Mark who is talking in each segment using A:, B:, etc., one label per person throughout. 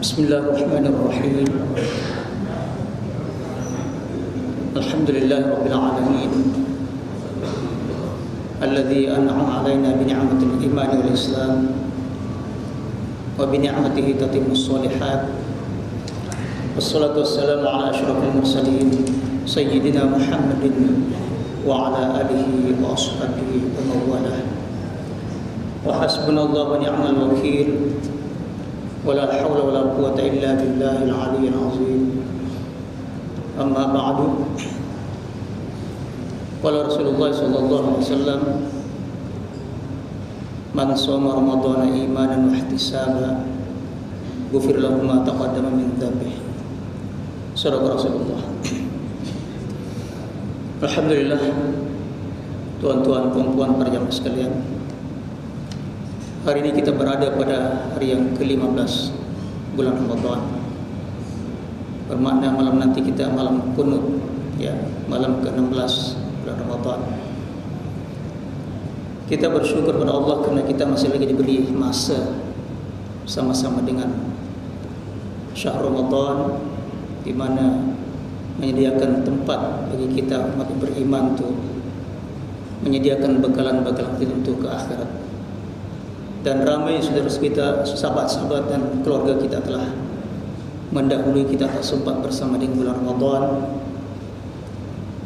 A: Bismillahirrahmanirrahim. Alhamdulillahirabbil alamin. Alladzi an'ama 'alaina bi ni'matil iman wal islam wa bi ni'matihi tatimmus shalihat. Wassalatu wassalamu ala asyrafil mursalin sayyidina Muhammadin wa ala alihi wa ashabihi wa mawalah. Wa hasbunallahu wa ni'mal wakil. ولا حول ولا قوة إلا بالله العلي العظيم. أما بعد قال رسول الله صلى الله عليه وسلم من صام رمضان إيمانا واحتسابا غفر له ما تقدم من ذنبه. صدق Rasulullah. Alhamdulillah, tuan-tuan, puan-puan, para jamaah sekalian, hari ini kita berada pada hari yang ke-15 bulan Ramadan. Bermakna malam nanti kita malam kunut, ya, malam ke-16 bulan Ramadan. Kita bersyukur kepada Allah kerana kita masih lagi diberi masa sama-sama dengan syahr Ramadan, di mana menyediakan tempat bagi kita umat beriman untuk menyediakan bekalan-bekalan untuk ke akhirat. Dan ramai saudara kita, sahabat-sahabat dan keluarga kita telah mendahului kita tak sempat bersama di bulan Ramadan.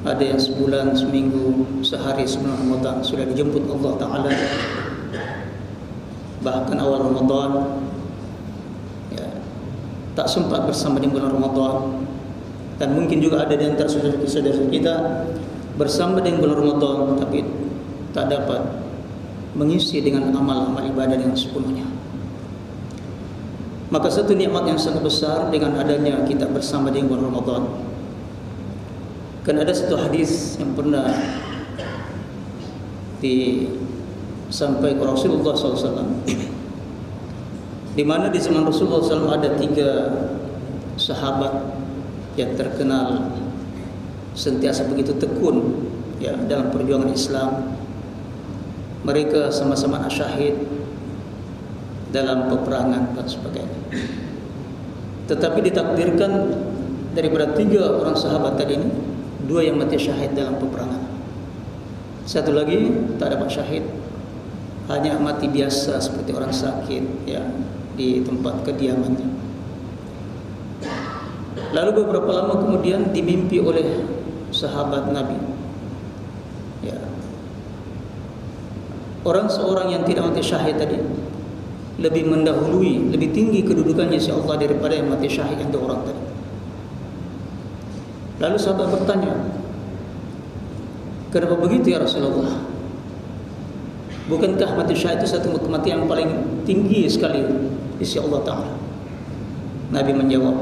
A: Ada yang sebulan, seminggu, sehari sebelum Ramadan sudah dijemput Allah Ta'ala. Bahkan awal Ramadan, ya, tak sempat bersama di bulan Ramadan. Dan mungkin juga ada di antara saudara-saudara kita bersama di bulan Ramadan tapi tak dapat mengisi dengan amal-amal ibadah dengan sepenuhnya. Maka satu nikmat yang sangat besar dengan adanya kita bersama di bulan Ramadan. Kan ada satu hadis yang pernah disampaikan Rasulullah SAW, di mana di zaman Rasulullah SAW ada 3 sahabat yang terkenal sentiasa begitu tekun, ya, dalam perjuangan Islam. Mereka sama-sama syahid dalam peperangan dan sebagainya. Tetapi ditakdirkan daripada 3 orang sahabat tadi ini, 2 yang mati syahid dalam peperangan. Satu lagi tak dapat syahid, hanya mati biasa seperti orang sakit, ya, di tempat kediamannya. Lalu beberapa lama kemudian dimimpi oleh sahabat Nabi, ya, seorang yang tidak mati syahid tadi lebih mendahului, lebih tinggi kedudukannya si Allah daripada yang mati syahid yang 2 orang tadi. Lalu sahabat bertanya, kenapa begitu ya Rasulullah? Bukankah mati syahid itu satu kematian yang paling tinggi sekali di sisi Allah Ta'ala? Nabi menjawab,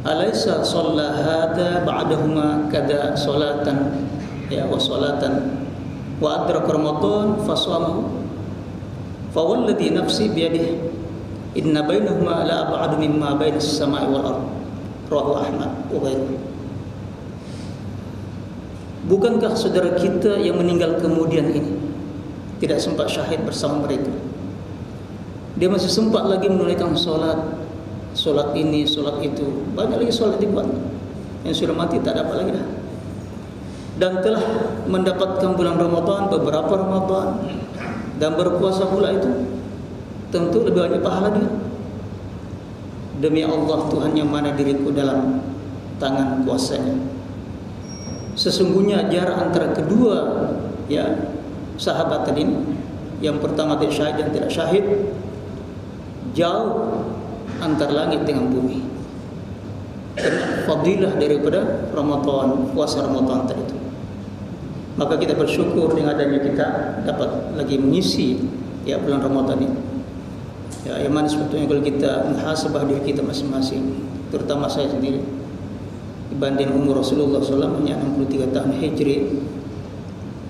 A: alaysa shalla hada ba'dahuma kada salatan, ya, wa salatan wa adraka Ramadan fasamahu fawalladhi nafsi biyadihi inna bainahuma la ab'adu mimma bainas samai wal ardh. Rawahu Ahmad wa ghairuhu. Bukankah saudara kita yang meninggal kemudian ini tidak sempat syahid bersama mereka? Dia masih sempat lagi menunaikan solat ini, solat itu, banyak lagi solat dibuat. Yang sudah mati tak dapat lagi dah. Dan telah mendapatkan bulan Ramadan, beberapa Ramadan, dan berpuasa pula itu, tentu lebih banyak pahala dia. Demi Allah, Tuhan yang mana diriku dalam tangan kuasanya. Sesungguhnya jarak antara kedua, ya, sahabat tadi ini, yang pertama tidak syahid dan tidak syahid, jauh antara langit dengan bumi. Karena fadilah daripada Ramadan, puasa Ramadan tadi itu. Maka kita bersyukur dengan adanya kita dapat lagi mengisi, ya, bulan Ramadan ini. Ya, yang mana sebetulnya kalau kita muhasabah diri kita masing-masing, terutama saya sendiri, dibanding umur Rasulullah SAW hanya 63 tahun Hijri,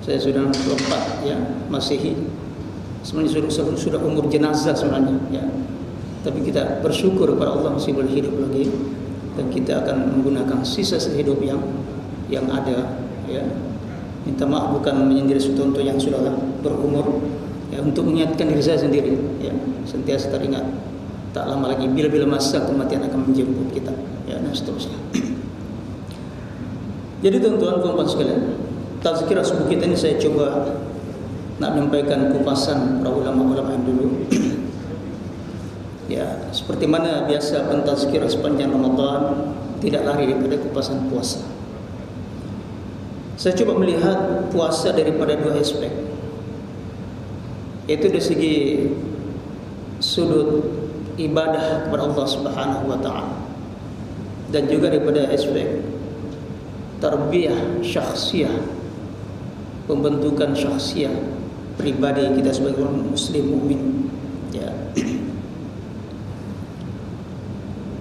A: saya sudah 64, ya, Masehi. Sebenarnya sudah umur jenazah sebenarnya, ya. Tapi kita bersyukur kepada Allah masih boleh hidup lagi, dan kita akan menggunakan sisa hidup yang ada, ya. Minta maaf bukan menyindir contoh yang sudah berumur, ya, untuk mengingatkan diri saya sendiri, ya, sentiasa teringat tak lama lagi bila-bila masa kematian akan menjemput kita, ya, dan seterusnya. Jadi tuan-tuan sekalian, tazkirah subuh kita ini saya coba nak menyampaikan kupasan para ulama-ulama yang dulu. Ya, seperti mana biasa pentazkirah sepanjang Ramadan, tidak lari daripada kupasan puasa. Saya coba melihat puasa daripada dua aspek, yaitu dari segi sudut ibadah kepada Allah Subhanahu wa taala, dan juga daripada aspek tarbiyah syakhsiyah, pembentukan syakhsiyah pribadi kita sebagai orang muslim mukmin, ya.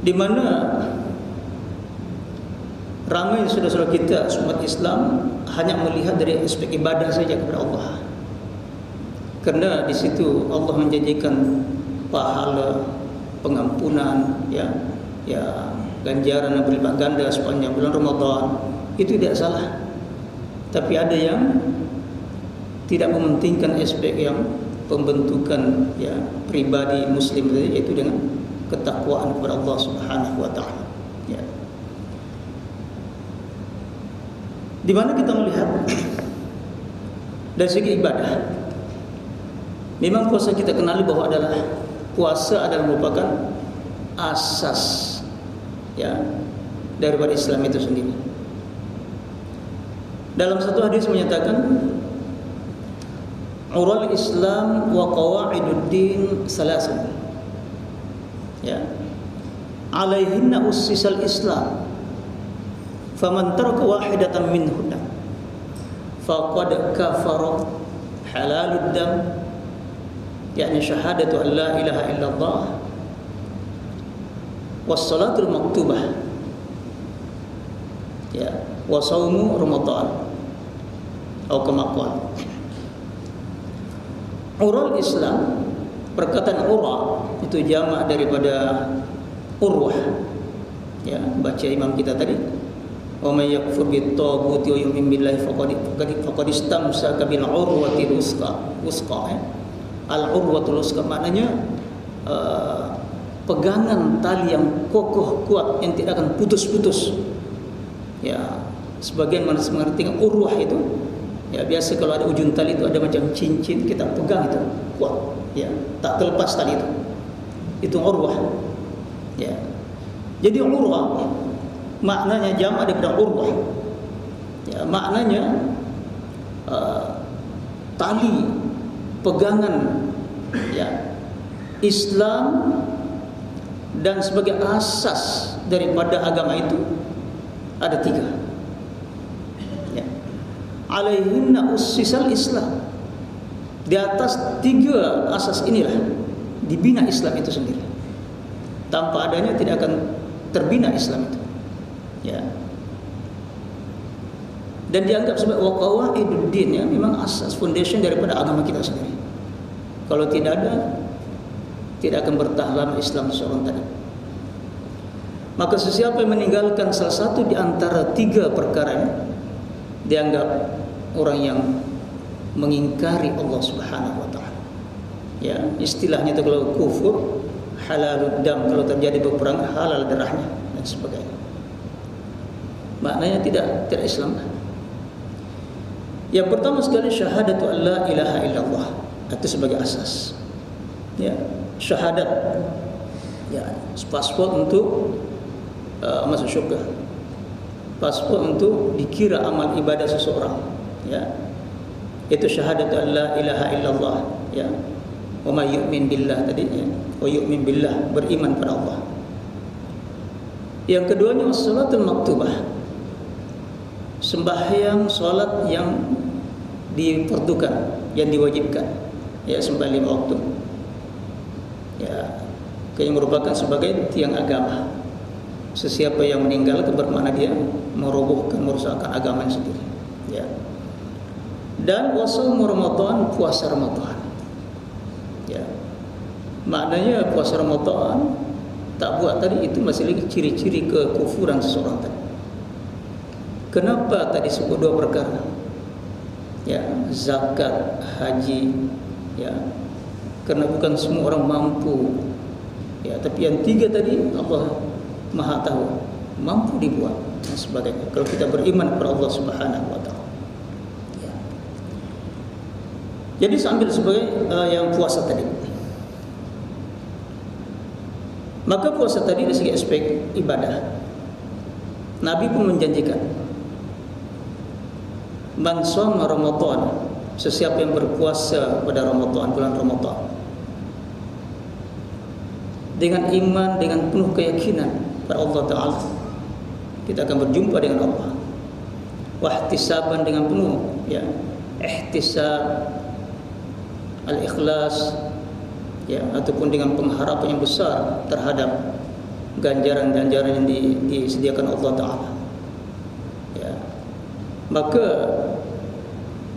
A: Di mana ramai saudara-saudara kita umat Islam hanya melihat dari aspek ibadah saja kepada Allah. Kerana di situ Allah menjanjikan pahala, pengampunan, ya, ganjaran yang berlipat ganda sepanjang bulan Ramadan. Itu tidak salah. Tapi ada yang tidak mementingkan aspek yang pembentukan, ya, pribadi muslim tadi, yaitu dengan ketakwaan kepada Allah Subhanahu wa taala, ya. Di mana kita melihat dari segi ibadah, memang puasa kita kenali bahwa puasa adalah merupakan asas, ya, daripada Islam itu sendiri. Dalam satu hadis menyatakan, ural Islam wa qawaiduddin salasun, ya, alaihinna ussisal Islam, faman taraka wahidatan minhunna faqad kafara halalud dam, yakni syahadatu an la ilaha illallah was salatul maktubah, ya, wa saumu ramadan, atau kama qala. Ural Islam, perkataan ura itu jamak daripada urwah, ya, baca imam kita tadi, wa may yakfur bit-taghuti wa yu'min billahi faqad istamsaka bil urwatil wusqa, ya. Al-urwatul wusqa maknanya pegangan tali yang kokoh kuat yang tidak akan putus-putus, ya. Sebagian manusia mengerti urwah itu, ya, biasa kalau ada ujung tali itu ada macam cincin, kita pegang itu kuat, ya, tak terlepas tali itu. Itu urwah, ya. Jadi urwah maknanya jamak daripada urwah, ya, maknanya tali pegangan, ya, Islam dan sebagai asas daripada agama itu ada tiga, ya. Alaihinna ussisal Islam, di atas tiga asas inilah dibina Islam itu sendiri. Tanpa adanya tidak akan terbina Islam itu, ya. Dan dianggap sebagai waqawaiduddin, ya, memang asas foundation daripada agama kita sendiri. Kalau tidak ada, tidak akan bertahan lama Islam seorang tadi. Maka sesiapa yang meninggalkan salah satu di antara tiga perkara ini, dianggap orang yang mengingkari Allah Subhanahu wa taala, ya. Istilahnya itu kalau kufur, halalud dam, kalau terjadi peperangan halal darahnya dan sebagainya. Maknanya tidak Islam. Yang pertama sekali syahadatu an la ilaha illallah, itu sebagai asas, ya. Syahadat, ya, paspor untuk masuk syurga, paspor untuk dikira amal ibadah seseorang, ya. Itu syahadatu an la ilaha illallah, ya. Wa may yu'min billah tadi, ya. Wa yu'min billah, beriman pada Allah. Yang keduanya as-salatul maktubah, sembahyang salat yang diperdukan, yang diwajibkan, ya, sembahyang 5 waktu, ya, yang merupakan sebagai tiang agama. Sesiapa yang meninggalkan bermakna dia merobohkan, merusakkan agamanya sendiri, ya. Dan wasaumu Ramadan, puasa Ramadan, ya. Maknanya puasa Ramadan tak buat tadi, itu masih lagi ciri-ciri kekufuran seseorang tadi. Kenapa tadi sebut dua perkara, ya, zakat, haji, ya, karena bukan semua orang mampu Ya, tapi yang 3 tadi Allah Maha tahu, mampu dibuat dan sebagainya. Kalau kita beriman kepada Allah Subhanahu wa taala. Ya. Jadi sambil sebagai yang puasa tadi. Maka puasa tadi dari segi aspek ibadah, Nabi pun menjanjikan, man shoma Ramadan, sesiapa yang berpuasa pada Ramadan, bulan Ramadan, dengan iman, dengan penuh keyakinan pada Allah Ta'ala, kita akan berjumpa dengan Allah. Wahtisaban, dengan penuh ya, ihtisab, al-ikhlas ya, ataupun dengan pengharapan yang besar terhadap ganjaran-ganjaran yang disediakan Allah Ta'ala ya, maka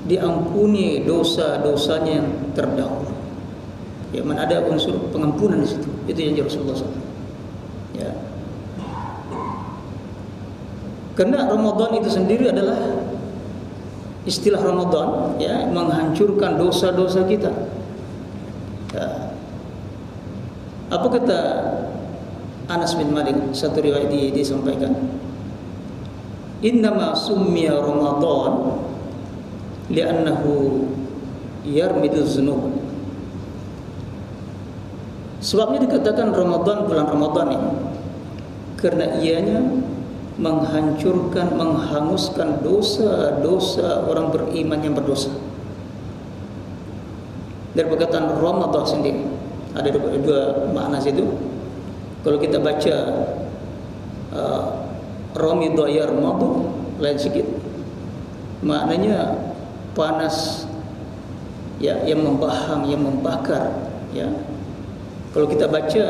A: diampuni dosa-dosanya yang terdahulu. Ya, mana ada unsur pengampunan di situ. Itu yang Rasulullah SAW. Ya. Karena Ramadan itu sendiri adalah istilah Ramadan, ya, menghancurkan dosa-dosa kita. Ya. Apa kata Anas bin Malik, satu riwayat disampaikan, innama summiya Ramadan li'annahu yarmidu dzunub. Sebabnya dikatakan Ramadan, bulan Ramadan ini, karena ianya menghancurkan, menghanguskan dosa-dosa orang beriman yang berdosa. Dari perkataan Ramadan sendiri ada dua makna situ. Kalau kita baca Ramidha yarmadu, lain sedikit, maknanya panas ya, yang membahang, yang membakar ya. Kalau kita baca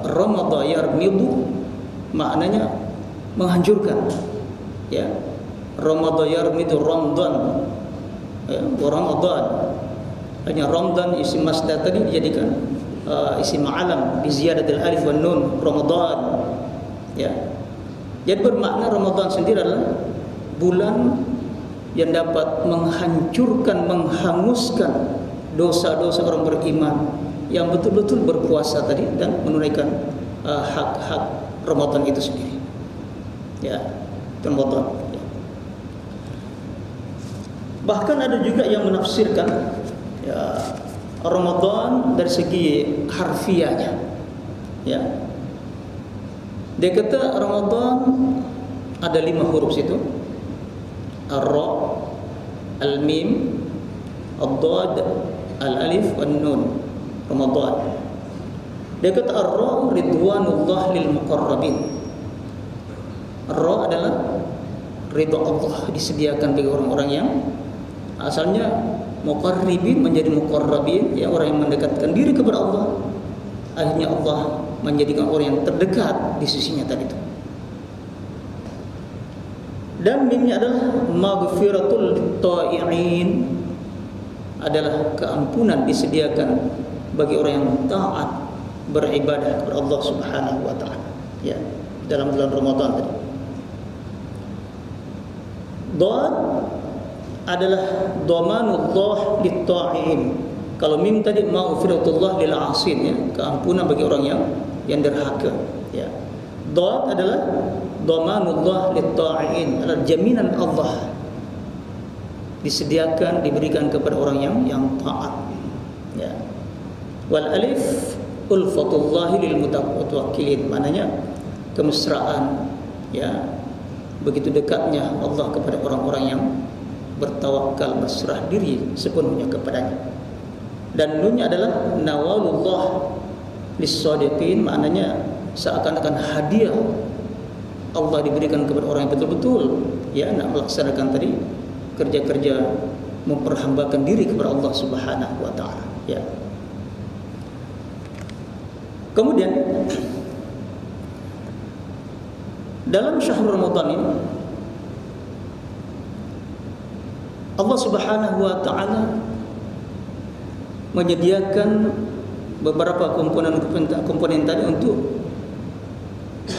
A: Ramadha yarmidu, maknanya menghancurkan ya. Ramadha yarmidu Ramadan ya, Ramadan. Hanya Ramadan isim masdar tadi dijadikan isim alam bi ziyadatil alif wan nun, Ramadan ya. Jadi bermakna Ramadan sendiri adalah bulan yang dapat menghancurkan, menghanguskan dosa-dosa orang beriman yang betul-betul berpuasa tadi dan menunaikan hak-hak Ramadan itu sendiri. Ya, Ramadan. Ya. Bahkan ada juga yang menafsirkan ya, Ramadan dari segi harfiahnya. Ya. Dia kata Ramadan ada 5 huruf situ. Ar-Ra, Al-Mim, Ad-Dad, Al-Alif, Wan-Nun. Ramadan. Dia kata Ar-Ra ridwanullah lil muqarrabin. Ar-Ra adalah ridha Allah disediakan bagi orang-orang yang asalnya muqarribin menjadi muqarrabin, ya, orang yang mendekatkan diri kepada Allah. Akhirnya Allah menjadikan orang yang terdekat di sisinya tadi itu. Dan mimnya adalah maghfiratul ta'i'in, adalah keampunan disediakan bagi orang yang taat beribadah kepada Allah Subhanahu wa taala ya, dalam bulan Ramadan tadi. Dad adalah dhamanullah lit-ta'in. Kalau mim tadi maghfiratullah lil 'asin ya, keampunan bagi orang yang derhaka ya. Dad adalah dhamanullah lit-ta'in, adalah jaminan Allah disediakan, diberikan kepada orang yang taat ya. Wal alif ulfatullah lil mutawakkilin, maknanya kemesraan ya, begitu dekatnya Allah kepada orang-orang yang bertawakal, berserah diri sepenuhnya kepadanya. Dan nunnya adalah nawalullah lis-shadiqin, maknanya seakan-akan hadiah Allah diberikan kepada orang yang betul-betul ya nak melaksanakan tadi kerja-kerja memperhambakan diri kepada Allah Subhanahu wa taala ya. Kemudian dalam syahrul Ramadan ini Allah Subhanahu wa taala menyediakan beberapa komponen tadi untuk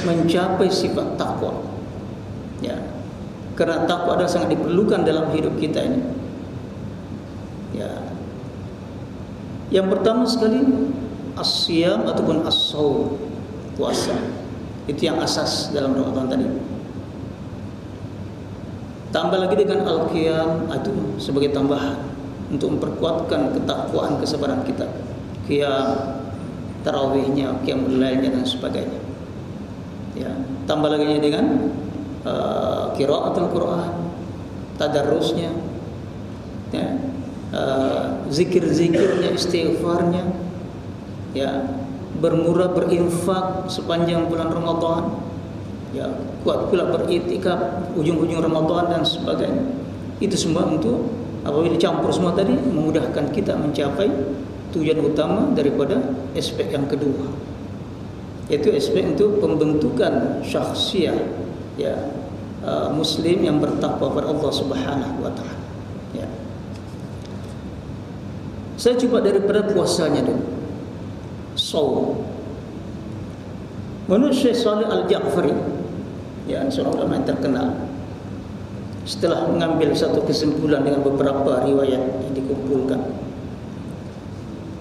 A: mencapai sifat takwa ya. Karena takwa adalah sangat diperlukan dalam hidup kita ini ya. Yang pertama sekali as-siyam ataupun as-shaum, puasa. Itu yang asas dalam Ramadan tadi. Tambah lagi dengan al-qiyam, itu sebagai tambahan untuk memperkuatkan ketakwaan kesabaran kita. Qiyam, tarawihnya, qiyamul lailnya dan sebagainya. Ya, tambah lagi dengan qiraatul Quran, tadarrusnya, ya, zikir-zikirnya, istighfarnya, ya, bermurah berinfak sepanjang bulan Ramadan, ya, kuat pula beriktikaf ujung-ujung Ramadan dan sebagainya. Itu semua untuk apabila dicampur semua tadi memudahkan kita mencapai tujuan utama daripada aspek yang kedua, yaitu aspek untuk pembentukan syakhsiyah, ya, muslim yang bertakwa kepada Allah Subhanahu wa taala. Ya. Saya coba daripada puasanya dulu. Shaum. Menurut Syekh Shalih Al-Ja'fari, ya, seorang ulama yang terkenal, setelah mengambil satu kesimpulan dengan beberapa riwayat yang dikumpulkan,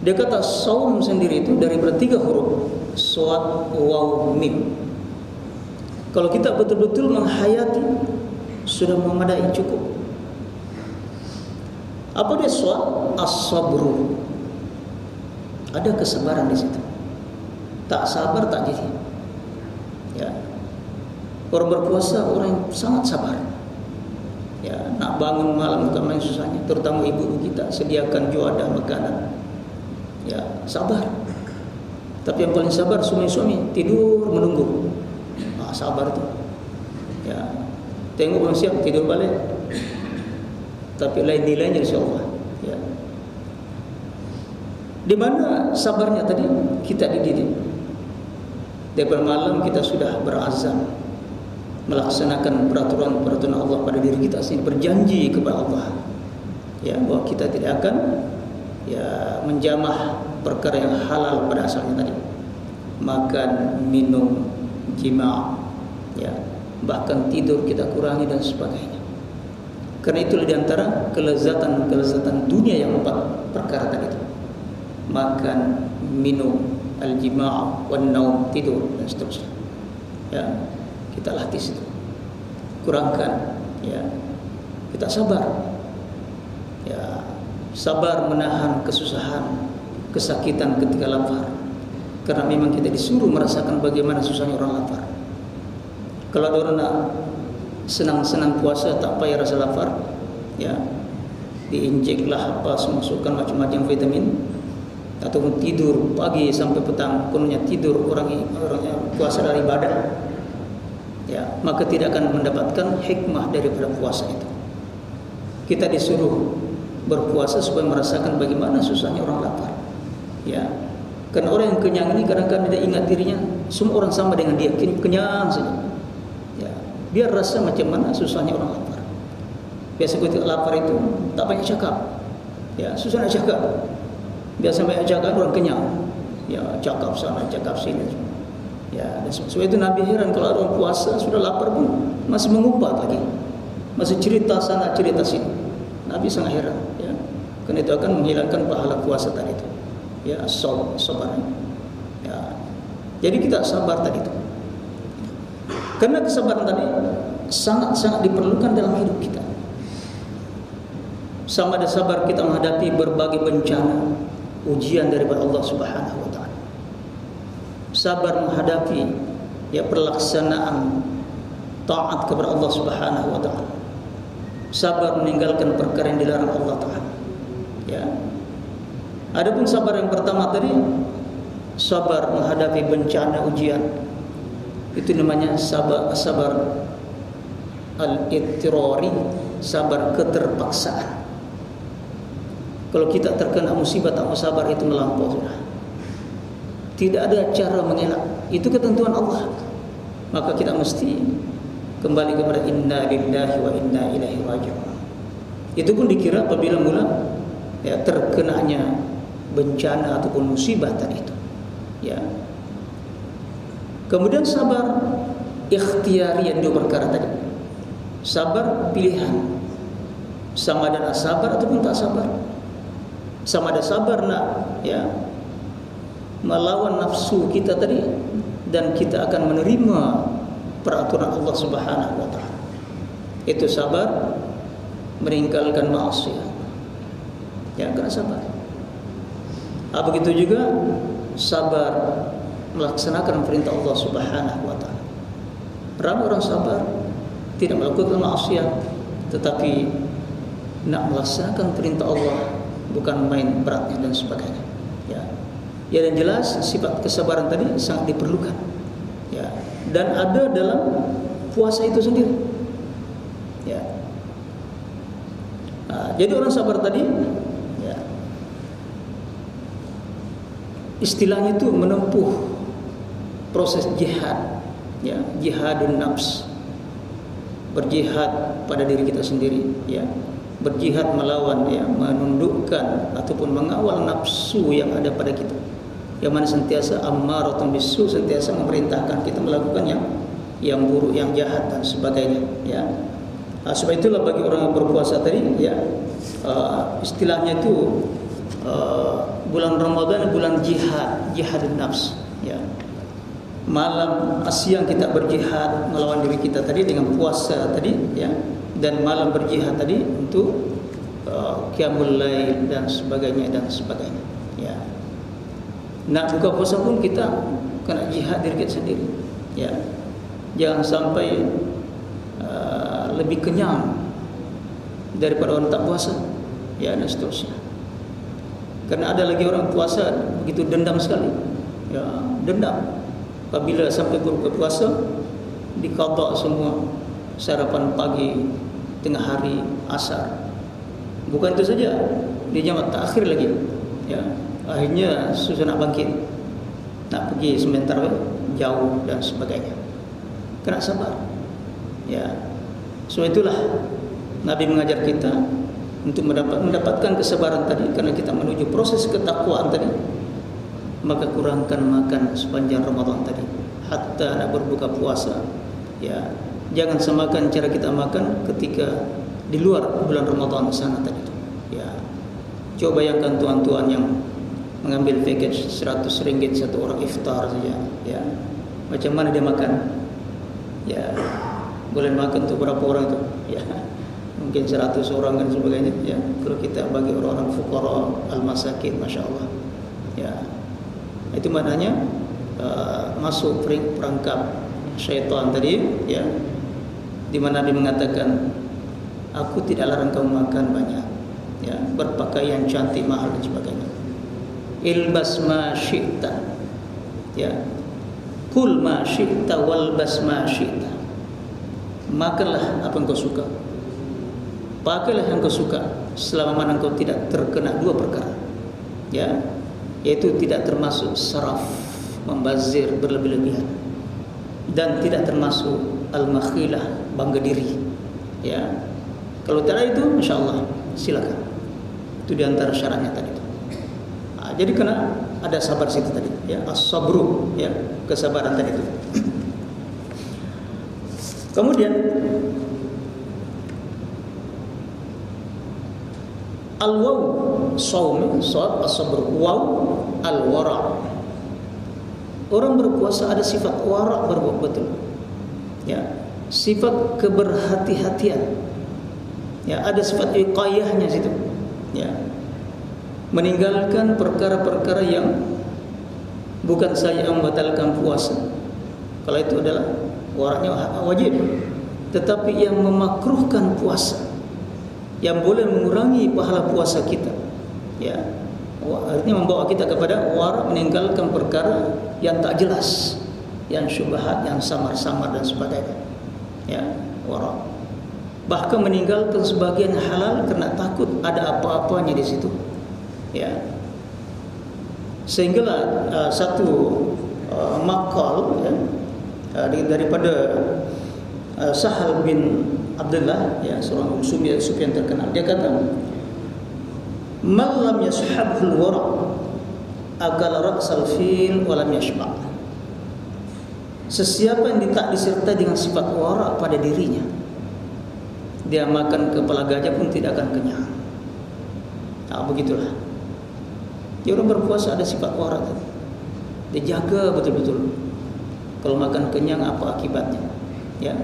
A: dia kata shaum sendiri itu daripada 3 huruf, shad, waw, mim. Kalau kita betul-betul menghayati, sudah memadai, cukup. Apa dia shad? As-sabru. Ada kesabaran di situ. Tak sabar tak jadi. Ya. Orang berpuasa orang yang sangat sabar. Ya, nak bangun malam bukan main susahnya, terutama ibu kita sediakan juadah makanan. Ya, sabar. Tapi yang paling sabar suami-suami tidur menunggu. Sabar tu. Ya. Tengok belum siap tidur balik. Tapi lain nilainya insya-Allah. Ya. Di mana sabarnya tadi kita dididik. Daripada malam kita sudah berazam melaksanakan peraturan-peraturan Allah pada diri kita sendiri, berjanji kepada Allah, ya, bahwa kita tidak akan, ya, menjamah perkara yang halal pada asalnya tadi, makan, minum, jima', ya, bahkan tidur kita kurangi dan sebagainya. Karena itulah diantara kelezatan dunia yang 4 perkara tadi itu: makan, minum, al-jima', wan naum, tidur dan seterusnya. Ya, kita latih situ, kurangkan, ya, kita sabar, ya, sabar menahan kesusahan, kesakitan ketika lapar, karena memang kita disuruh merasakan bagaimana susahnya orang lapar. Kalau ada orang nak senang-senang puasa tak payah rasa lapar, ya, diinjeklah apa, masukkan macam-macam vitamin, ataupun tidur pagi sampai petang, kononnya tidur orang yang puasa dari ibadah, ya, maka tidak akan mendapatkan hikmah daripada puasa itu. Kita disuruh berpuasa supaya merasakan bagaimana susahnya orang lapar, ya. Karena orang yang kenyang ini kadang-kadang tidak ingat dirinya semua orang sama dengan dia, kenyang saja, ya. Biar rasa macam mana susahnya orang lapar. Biasa ketika lapar itu tak banyak cakap, ya, susah nak cakap. Biasa banyak cakap orang kenyang, ya, cakap sana cakap sini, ya. Dan sebab itu Nabi heran kalau orang puasa sudah lapar pun masih mengumpat lagi, masih cerita sana cerita sini. Nabi sangat heran, ya, karena itu akan menghilangkan pahala puasa tadi itu, ya, sabar, ya. Jadi kita sabar tadi itu, karena kesabaran tadi sangat-sangat diperlukan dalam hidup kita. Sama ada sabar kita menghadapi berbagai bencana, ujian daripada Allah Subhanahu wa taala. Sabar menghadapi, ya, pelaksanaan taat kepada Allah Subhanahu wa taala. Sabar meninggalkan perkara yang dilarang Allah taala. Ya. Adapun sabar yang pertama tadi, sabar menghadapi bencana ujian, itu namanya sabar al-ittirari, sabar keterpaksaan. Kalau kita terkena musibah tak mau sabar, itu melampau sudah. Tidak ada cara mengelak, itu ketentuan Allah. Maka kita mesti kembali kepada inna lillahi wa inna ilaihi raji'un. Itu pun dikira apabila mula, ya, terkenanya bencana ataupun musibah tadi itu, ya. Kemudian sabar ikhtiyari yang dua perkara tadi. Sabar pilihan, sama ada sabar ataupun tak sabar. Sama ada sabar nak, ya, melawan nafsu kita tadi, dan kita akan menerima peraturan Allah Subhanahu wa taala. Itu sabar meninggalkan maksiat. Ya, kena sabar. Begitu juga sabar melaksanakan perintah Allah Subhanahu wa taala. Ramai orang sabar tidak melakukan maksiat, tetapi nak melaksanakan perintah Allah bukan main beratnya dan sebagainya. Ya. Ya, dan jelas sifat kesabaran tadi sangat diperlukan. Ya, dan ada dalam puasa itu sendiri. Ya. Jadi orang sabar tadi, ya, istilahnya itu menempuh proses jihad, ya, jihadun nafs, berjihad pada diri kita sendiri, ya, berjihad melawan, ya, menundukkan ataupun mengawal nafsu yang ada pada kita, yang mana sentiasa ammaratun bisu, sentiasa memerintahkan kita melakukan yang buruk, yang jahat dan sebagainya, ya. Sebab itulah bagi orang yang berpuasa tadi, ya, istilahnya itu bulan Ramadan bulan jihadun nafs, ya. Malam siang kita berjihad melawan diri kita tadi dengan puasa tadi, ya, dan malam berjihad tadi untuk qiyamul lail dan sebagainya, ya. Nak buka puasa pun kita kena jihad diri kita sendiri, ya. Jangan sampai lebih kenyang daripada orang tak puasa, ya, dan seterusnya. Karena ada lagi orang puasa begitu dendam sekali, ya, dendam. Apabila sampai berbuka puasa, diqadha semua sarapan pagi, tengah hari, asar. Bukan itu saja, di jam takhir lagi, ya. Akhirnya susah nak bangkit, nak pergi sebentar jauh dan sebagainya. Kena sabar, ya. So itulah Nabi mengajar kita untuk mendapatkan kesabaran tadi, karena kita menuju proses ketakwaan tadi. Maka kurangkan makan sepanjang Ramadan tadi, hatta nak berbuka puasa, ya. Jangan samakan cara kita makan ketika di luar bulan Ramadan sana tadi, ya. Coba bayangkan tuan-tuan yang mengambil package 100 ringgit satu orang iftar saja, ya. Macam mana dia makan? Ya, boleh makan untuk berapa orang itu? Ya, mungkin 100 orang dan sebagainya, ya. Kalau kita bagi orang-orang fuqara al-masakin, masya Allah, ya. Itu maknanya masuk perangkap syaitan tadi, ya, di mana dia mengatakan, aku tidak larang kamu makan banyak, ya, berpakaian cantik, mahal dan sebagainya. Ilbas ma syi'ta, ya, kul ma syi'ta walbas ma syi'ta. Makanlah apa yang kau suka, pakailah yang kau suka, selama mana engkau tidak terkena dua perkara, ya, yaitu tidak termasuk saraf, membazir berlebih-lebihan, dan tidak termasuk al-makhilah, bangga diri, ya. Kalau tidak itu, insya Allah silakan. Itu diantara syaratnya tadi itu. Jadi kena ada sabar situ tadi, ya, as-sabru, ya, kesabaran tadi itu. Kemudian al-waw shaum, shad, as-sabr, waw al-wara'. Orang berpuasa ada sifat wara' betul, ya, sifat keberhati-hatian, ya, ada sifat iqayahnya situ, ya, meninggalkan perkara-perkara yang bukan saja membatalkan puasa, kalau itu adalah waraknya wajib, tetapi yang memakruhkan puasa, yang boleh mengurangi pahala puasa kita, ya. Artinya membawa kita kepada warak, meninggalkan perkara yang tak jelas, yang syubhat, yang samar-samar dan sebagainya, ya, warak. Bahkan meninggalkan sebagian halal karena takut ada apa-apanya di situ, ya. Sehinggalah satu maqal, ya, daripada Sahal bin Abdullah, ya, seorang sufi yang terkenal, dia kata, man lam yashabhul wara' akala ra'sal fil wa lam yashba'. Sesiapa yang tak disertai dengan sifat wara' pada dirinya, dia makan kepala gajah pun tidak akan kenyang. Begitulah. Dia orang berpuasa ada sifat wara' tadi. Dia jaga betul-betul. Kalau makan kenyang apa akibatnya? Ya,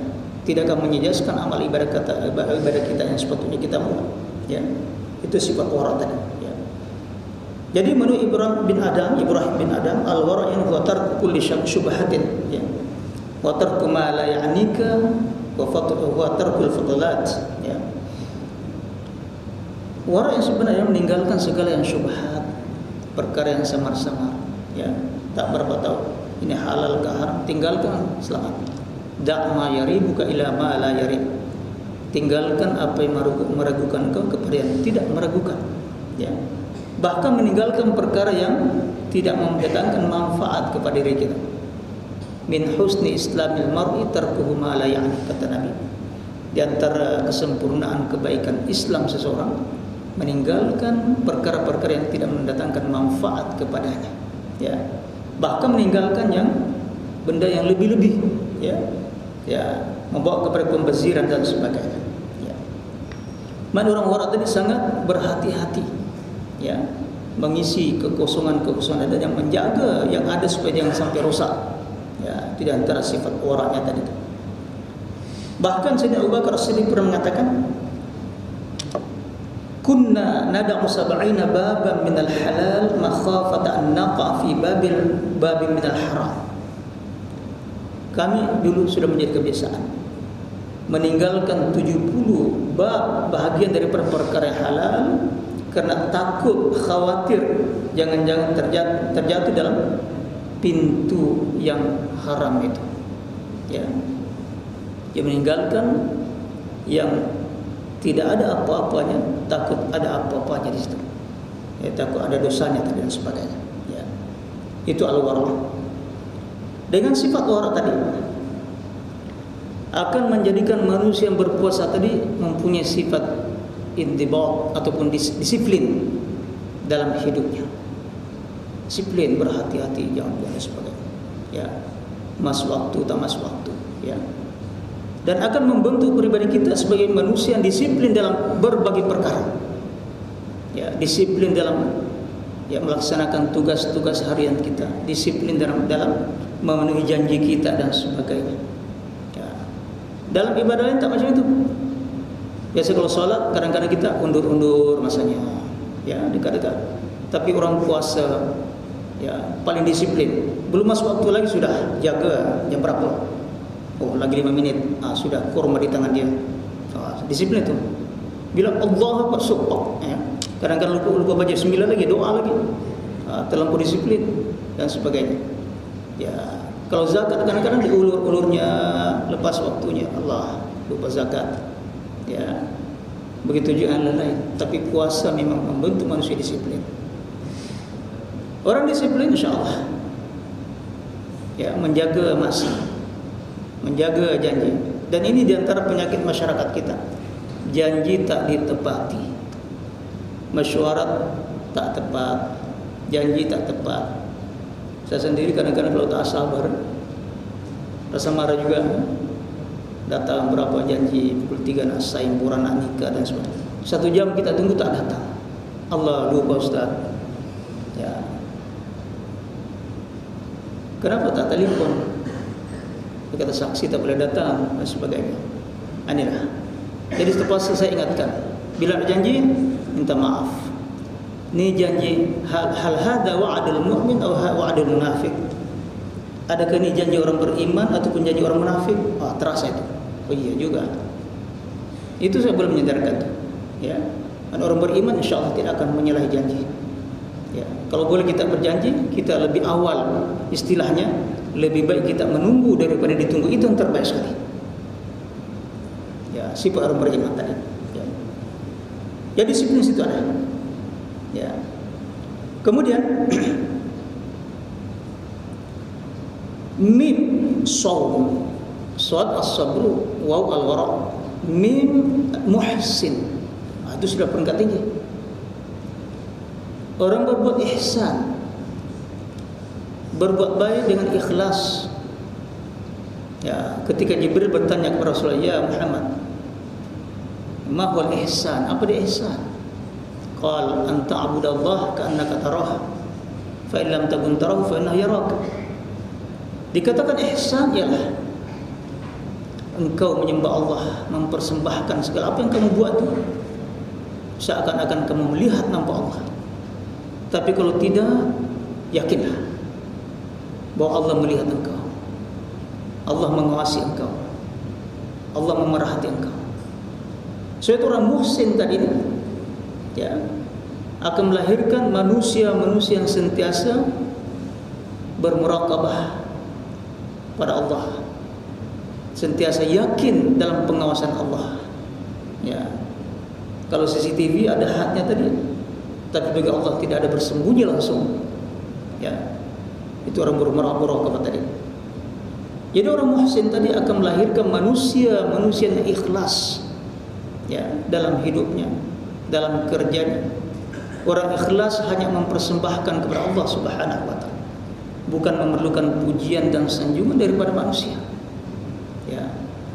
A: tidak akan menyejaskan amal ibadah kita yang sepatutnya kita buat. Ya, itu sifat wara tadi. Ya. Jadi menurut Ibrahim bin Adam, al-wara in huwa tarku kulli syubhatin. Ya. Wa tarku ma la ya'nika wa tarkul fadalat. Ya. Wara yang sebenarnya meninggalkan segala yang syubhat, perkara yang samar-samar. Ya, tak berapa tahu ini halal ke haram, tinggalkan, selamat. Da' ma yaribuka ila ma la yarib. Tinggalkan apa yang meragukan kau kepada yang tidak meragukan. Ya. Bahkan meninggalkan perkara yang tidak mendatangkan manfaat kepada diri kita. Min husni islamil mar'i tarkuhu ma la ya'ni, kata Nabi. Di antara kesempurnaan kebaikan Islam seseorang, meninggalkan perkara-perkara yang tidak mendatangkan manfaat kepadanya. Ya. Bahkan meninggalkan yang benda yang lebih-lebih, ya, membawa kepada pembeziran dan sebagainya. Ya. Mana orang wara tadi sangat berhati-hati, ya, mengisi kekosongan-kekosongan dan yang menjaga yang ada supaya jangan sampai rusak. Ya, tidak antara sifat waranya tadi. Bahkan Sayyidina Abu Bakar As-Siddiq pernah mengatakan, kunna nad'u 70 baban minal halal makhafata an naqa fi babin minal haram. Kami dulu sudah menjadi kebiasaan meninggalkan 70 bab bahagian daripada perkara halal karena takut, khawatir jangan-jangan terjatuh dalam pintu yang haram itu. Ya. Dia meninggalkan yang tidak ada apa-apanya, takut ada apa-apanya di situ. Ya, takut ada dosanya dan sebagainya. Ya. Itu al-wara. Dengan sifat wara tadi akan menjadikan manusia yang berpuasa tadi mempunyai sifat intibat ataupun disiplin dalam hidupnya. Disiplin, berhati-hati, jangan sebagainya. Ya. Mas waktu, tak mas waktu. Ya. Dan akan membentuk pribadi kita sebagai manusia yang disiplin dalam berbagai perkara. Ya, disiplin dalam melaksanakan tugas-tugas harian kita, disiplin dalam memenuhi janji kita dan sebagainya. Ya. Dalam ibadah lain tak macam itu. Biasa kalau sholat kadang-kadang kita undur-undur masanya, ya, dekat-dekat. Tapi orang puasa, ya, paling disiplin. Belum masuk waktu lagi sudah jaga jam berapa. Oh, lagi 5 menit, sudah kurma di tangan dia. Disiplin itu. Bila Allah Akbar supak, ya. Kadang-kadang lupa baca 9 lagi, doa lagi. Terlampau disiplin dan sebagainya. Ya, kalau zakat kadang-kadang diulur-ulurnya lepas waktunya. Allah, lupa zakat. Ya. Begitu juga yang lain. Tapi puasa memang membentuk manusia disiplin. Orang disiplin insya-Allah, ya, menjaga masa, menjaga janji. Dan ini diantara penyakit masyarakat kita. Janji tak ditepati, mesyuarat tak tepat, janji tak tepat. Saya sendiri kadang-kadang kalau tak sabar, rasa marah juga. Datang berapa janji, pukul 3 nak sign buran nak nikah dan sebagainya. 1 jam kita tunggu tak datang. Allah, lupa Ustaz. Ya. Kenapa tak telefon? Kata saksi tak boleh datang dan sebagainya. Inilah. Jadi terpaksa saya ingatkan, bila ada janji minta maaf. Ini janji hal hada wa'adul mu'min atau wa'adul munafik. Adakah ini janji orang beriman ataupun janji orang munafik? Terasa itu. Oh iya juga. Itu saya belum menyadarkan itu. Ya. Dan orang beriman insya-Allah tidak akan menyalahi janji. Ya. Kalau boleh kita berjanji, kita lebih awal, istilahnya lebih baik kita menunggu daripada ditunggu. Itu yang terbaik sekali. Ya, sifat orang beriman tadi. Ya. Jadi disiplin situ ada. Ya. Kemudian mim saum, sad as-sabru, waw al-wara, mim muhsin. Itu sudah peringkat tinggi. Orang berbuat ihsan, berbuat baik dengan ikhlas. Ya, ketika Jibril bertanya kepada Rasulullah, "Ya Muhammad, ma huwal ihsan?" Apa dia ihsan? Qal anta abudallah ka'annaka tarah fa in lam takun tarahu fa innahu yarak. Dikatakan ihsan ialah engkau menyembah Allah, mempersembahkan segala apa yang kamu buat itu seakan-akan kamu melihat nampak Allah. Tapi kalau tidak, yakinlah bahwa Allah melihat engkau, Allah mengawasi engkau, Allah memerhati engkau. Suatu orang muhsin tadi ini, ya, akan melahirkan manusia-manusia yang sentiasa bermuraqabah pada Allah, sentiasa yakin dalam pengawasan Allah. Ya, kalau CCTV ada haknya tadi, tapi bagi Allah tidak ada bersembunyi langsung. Ya, itu orang bermuraqabah tadi. Jadi orang muhsin tadi akan melahirkan manusia-manusia yang ikhlas, ya, dalam hidupnya, dalam kerjanya. Orang ikhlas hanya mempersembahkan kepada Allah Subhanahu wa taala, bukan memerlukan pujian dan sanjungan daripada manusia. Ya,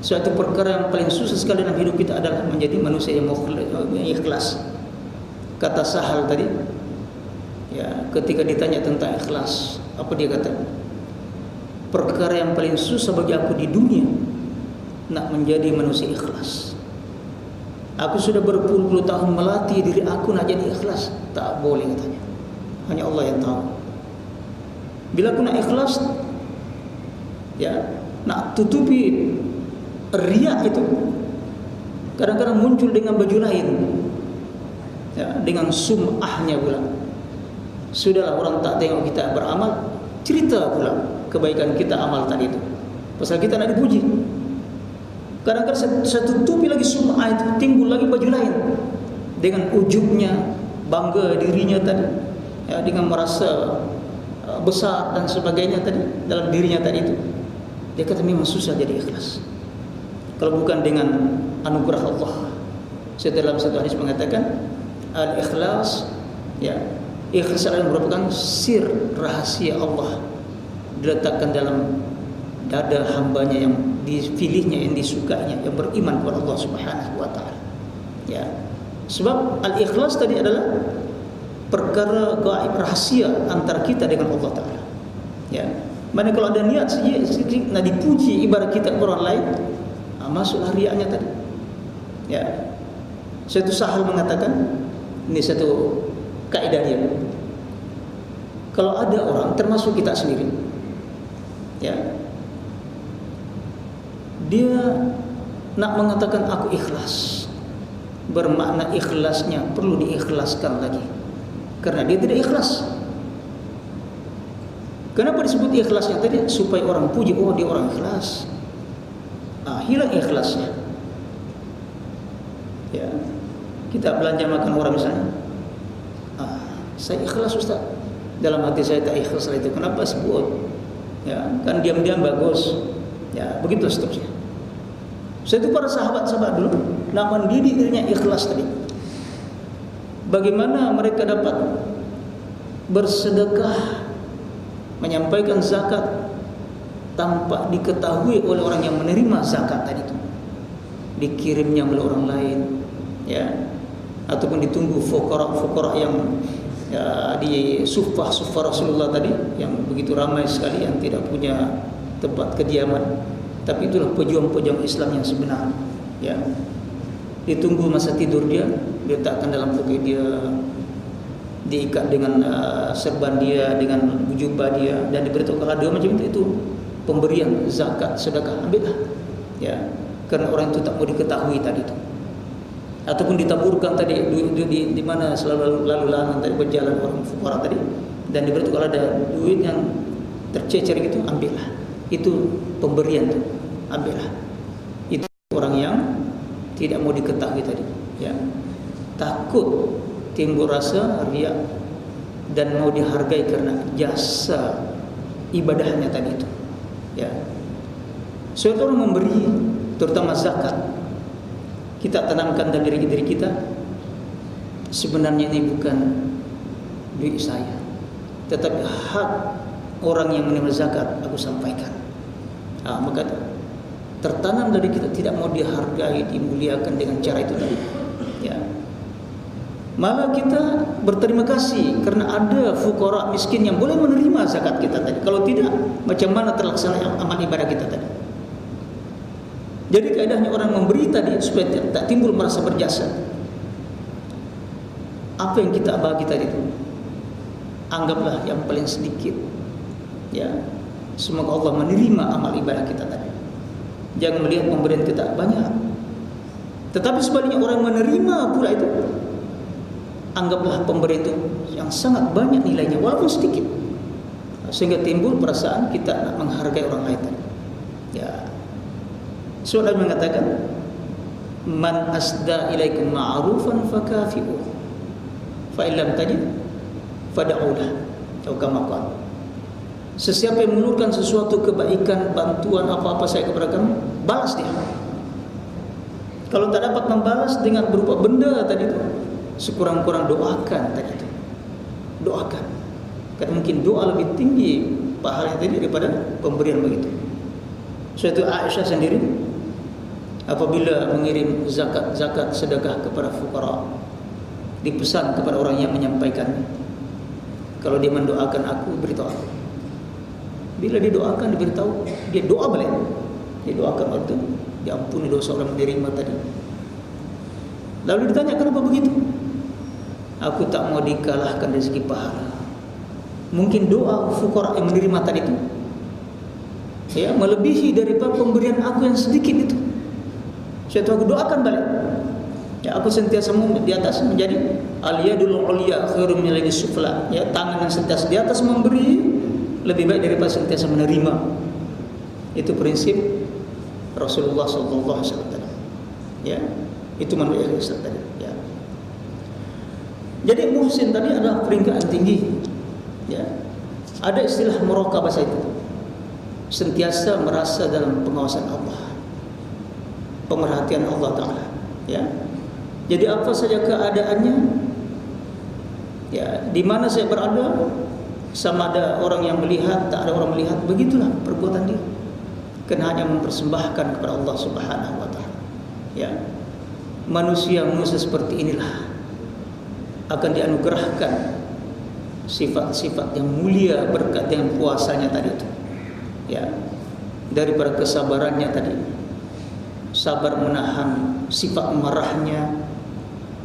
A: suatu perkara yang paling susah sekali dalam hidup kita adalah menjadi manusia yang ikhlas. Kata Sahal tadi, ya, ketika ditanya tentang ikhlas, apa dia kata? Perkara yang paling susah bagi aku di dunia nak menjadi manusia ikhlas. Aku sudah berpuluh-puluh tahun melatih diri aku nak jadi ikhlas, tak boleh katanya. Hanya Allah yang tahu. Bila aku nak ikhlas, ya, nak tutupi riak itu, kadang-kadang muncul dengan baju lain, ya, dengan sum'ahnya pula. Sudahlah orang tak tengok kita beramal, cerita pula kebaikan kita amal tadi itu, pasal kita nak dipuji. Kadang-kadang saya tutupi lagi sum'ah itu, timbul lagi baju lain dengan ujubnya, bangga dirinya tadi, ya, dengan merasa besar dan sebagainya tadi dalam dirinya tadi itu. Dia kata memang susah jadi ikhlas kalau bukan dengan anugerah Allah. Saya dalam satu hadis mengatakan al-ikhlas, ya, ikhlas adalah merupakan sir rahasia Allah diletakkan dalam dada hambanya yang dipilihnya, yang disukainya, yang beriman kepada Allah Subhanahu wa taala. Ya. Sebab al-ikhlas tadi adalah perkara gaib rahasia antara kita dengan Allah taala. Ya. Mana kalau ada niat sedikit nak dipuji ibarat kita orang lain, masuklah riaknya tadi. Ya. Satu Sahal mengatakan, ini satu kaidah dia. Kalau ada orang termasuk kita sendiri, ya, dia nak mengatakan aku ikhlas, bermakna ikhlasnya perlu diikhlaskan lagi, karena dia tidak ikhlas. Kenapa disebut ikhlasnya tadi? Supaya orang puji, oh dia orang ikhlas. Hilang ikhlasnya. Ya, kita belanja makan orang misalnya, saya ikhlas Ustaz, dalam hati saya tak ikhlas itu. Kenapa sebut? Ya, kan diam-diam bagus. Ya, begitu seterusnya. Saya itu para sahabat-sahabat dulu nak mendidik dirinya ikhlas tadi. Bagaimana mereka dapat bersedekah, menyampaikan zakat tanpa diketahui oleh orang yang menerima zakat tadi itu, dikirimnya oleh orang lain, ya, ataupun ditunggu fuqara yang, ya, di suffah Rasulullah tadi yang begitu ramai sekali yang tidak punya tempat kediaman. Tapi itulah pejuang-pejuang Islam yang sebenar, ya. Ditunggu masa tidur dia, diletakkan dalam poket dia, diikat dengan serban dia, dengan jubah dia, dan diberitahu kalau dia macam itu pemberian zakat, sedekah, ambillah, ya, karena orang itu tak mau diketahui tadi itu. Ataupun ditaburkan tadi di mana selalu lalu-lalang tadi berjalan orang fuqara tadi, dan diberitahu kalau ada duit yang tercecer gitu, ambillah. Itu pemberian tu, ambillah. Itu orang yang tidak mau diketahui tadi, ya, takut timbul rasa riak dan mau dihargai karena jasa ibadahnya tadi itu, ya. Suatu orang memberi, terutama zakat, kita tanamkan dalam diri kita, sebenarnya ini bukan duit saya, tetapi hak orang yang menerima zakat aku sampaikan. Maka tertanam dari kita tidak mau dihargai, dimuliakan dengan cara itu tadi, ya. Malah kita berterima kasih karena ada fuqara miskin yang boleh menerima zakat kita tadi. Kalau tidak, macam mana terlaksana amal ibadah kita tadi? Jadi kaedahnya orang memberi tadi supaya tak timbul merasa berjasa. Apa yang kita bagi tadi itu, anggaplah yang paling sedikit. Ya, semoga Allah menerima amal ibadah kita tadi. Jangan melihat pemberian kita banyak. Tetapi sebaliknya orang menerima pula itu, anggaplah pemberian itu yang sangat banyak nilainya walaupun sedikit, sehingga timbul perasaan kita nak menghargai orang lain tadi. Ya. Soalnya mengatakan, man asda ilaikum ma'rufan fakafi'u, fa illam tajid fad'ulah. Atau kama qala, sesiapa yang mengulurkan sesuatu kebaikan, bantuan apa-apa saya kepada kamu, balas dia. Kalau tak dapat membalas dengan berupa benda tadi itu, sekurang-kurang doakan tadi itu. Doakan. Karena mungkin doa lebih tinggi pahalanya tadi daripada pemberian begitu. Suatu Aisyah sendiri apabila mengirim zakat sedekah kepada fuqara, dipesan kepada orang yang menyampaikannya, kalau dia mendoakan aku, beritahu aku. Bila didoakan, diberitahu, dia doa balik. Dia doakan waktu diampuni dosa orang menerima tadi. Lalu ditanya, kenapa begitu? Aku tak mau dikalahkan dari segi pahala. Mungkin doa fuqara yang menerima tadi itu, ya, melebihi daripada pemberian aku yang sedikit itu. Saya tahu aku doakan balik. Ya, aku sentiasa di atas menjadi al-yadul ulya khairum min al-yadis sufla. Ya, tangan yang sentiasa di atas memberi lebih baik daripada sentiasa menerima. Itu prinsip Rasulullah sallallahu alaihi wasallam. Ya, itu manusia ihsan tadi. Ya. Jadi muhsin tadi adalah peringkat tinggi. Ya. Ada istilah muraqabah itu. Sentiasa merasa dalam pengawasan Allah, pemerhatian Allah Ta'ala. Ya. Jadi apa saja keadaannya, ya, di mana saya berada, sama ada orang yang melihat, tak ada orang melihat, begitulah perbuatan dia. Kena hanya mempersembahkan kepada Allah Subhanahu wa Ta'ala. Ya. Manusia seperti inilah akan dianugerahkan sifat-sifat yang mulia berkat dengan puasanya tadi itu. Ya, daripada kesabarannya tadi, sabar menahan sifat marahnya,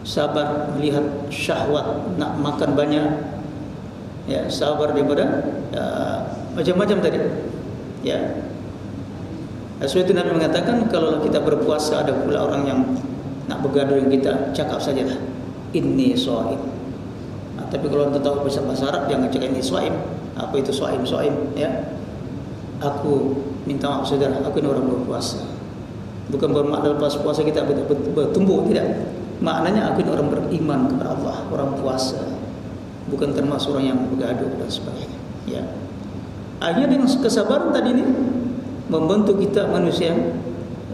A: sabar melihat syahwat nak makan banyak, ya, sabar daripada macam-macam tadi. Ya, sesuai itu Nabi mengatakan, kalau kita berpuasa ada pula orang yang nak bergaduh dengan kita, cakap sajalah, inni shaim. Tapi kalau anda tahu bahasa Arab, jangan cakap ini shaim. Apa itu shaim? Ya. Aku minta maaf saudara, aku ini orang berpuasa. Bukan bermakna lepas puasa kita bertumbuh, tidak. Maknanya aku ini orang beriman kepada Allah, orang puasa, bukan termasuk orang yang bergaduh dan sebagainya. Ya. Akhirnya dengan kesabaran tadi ini membentuk kita manusia.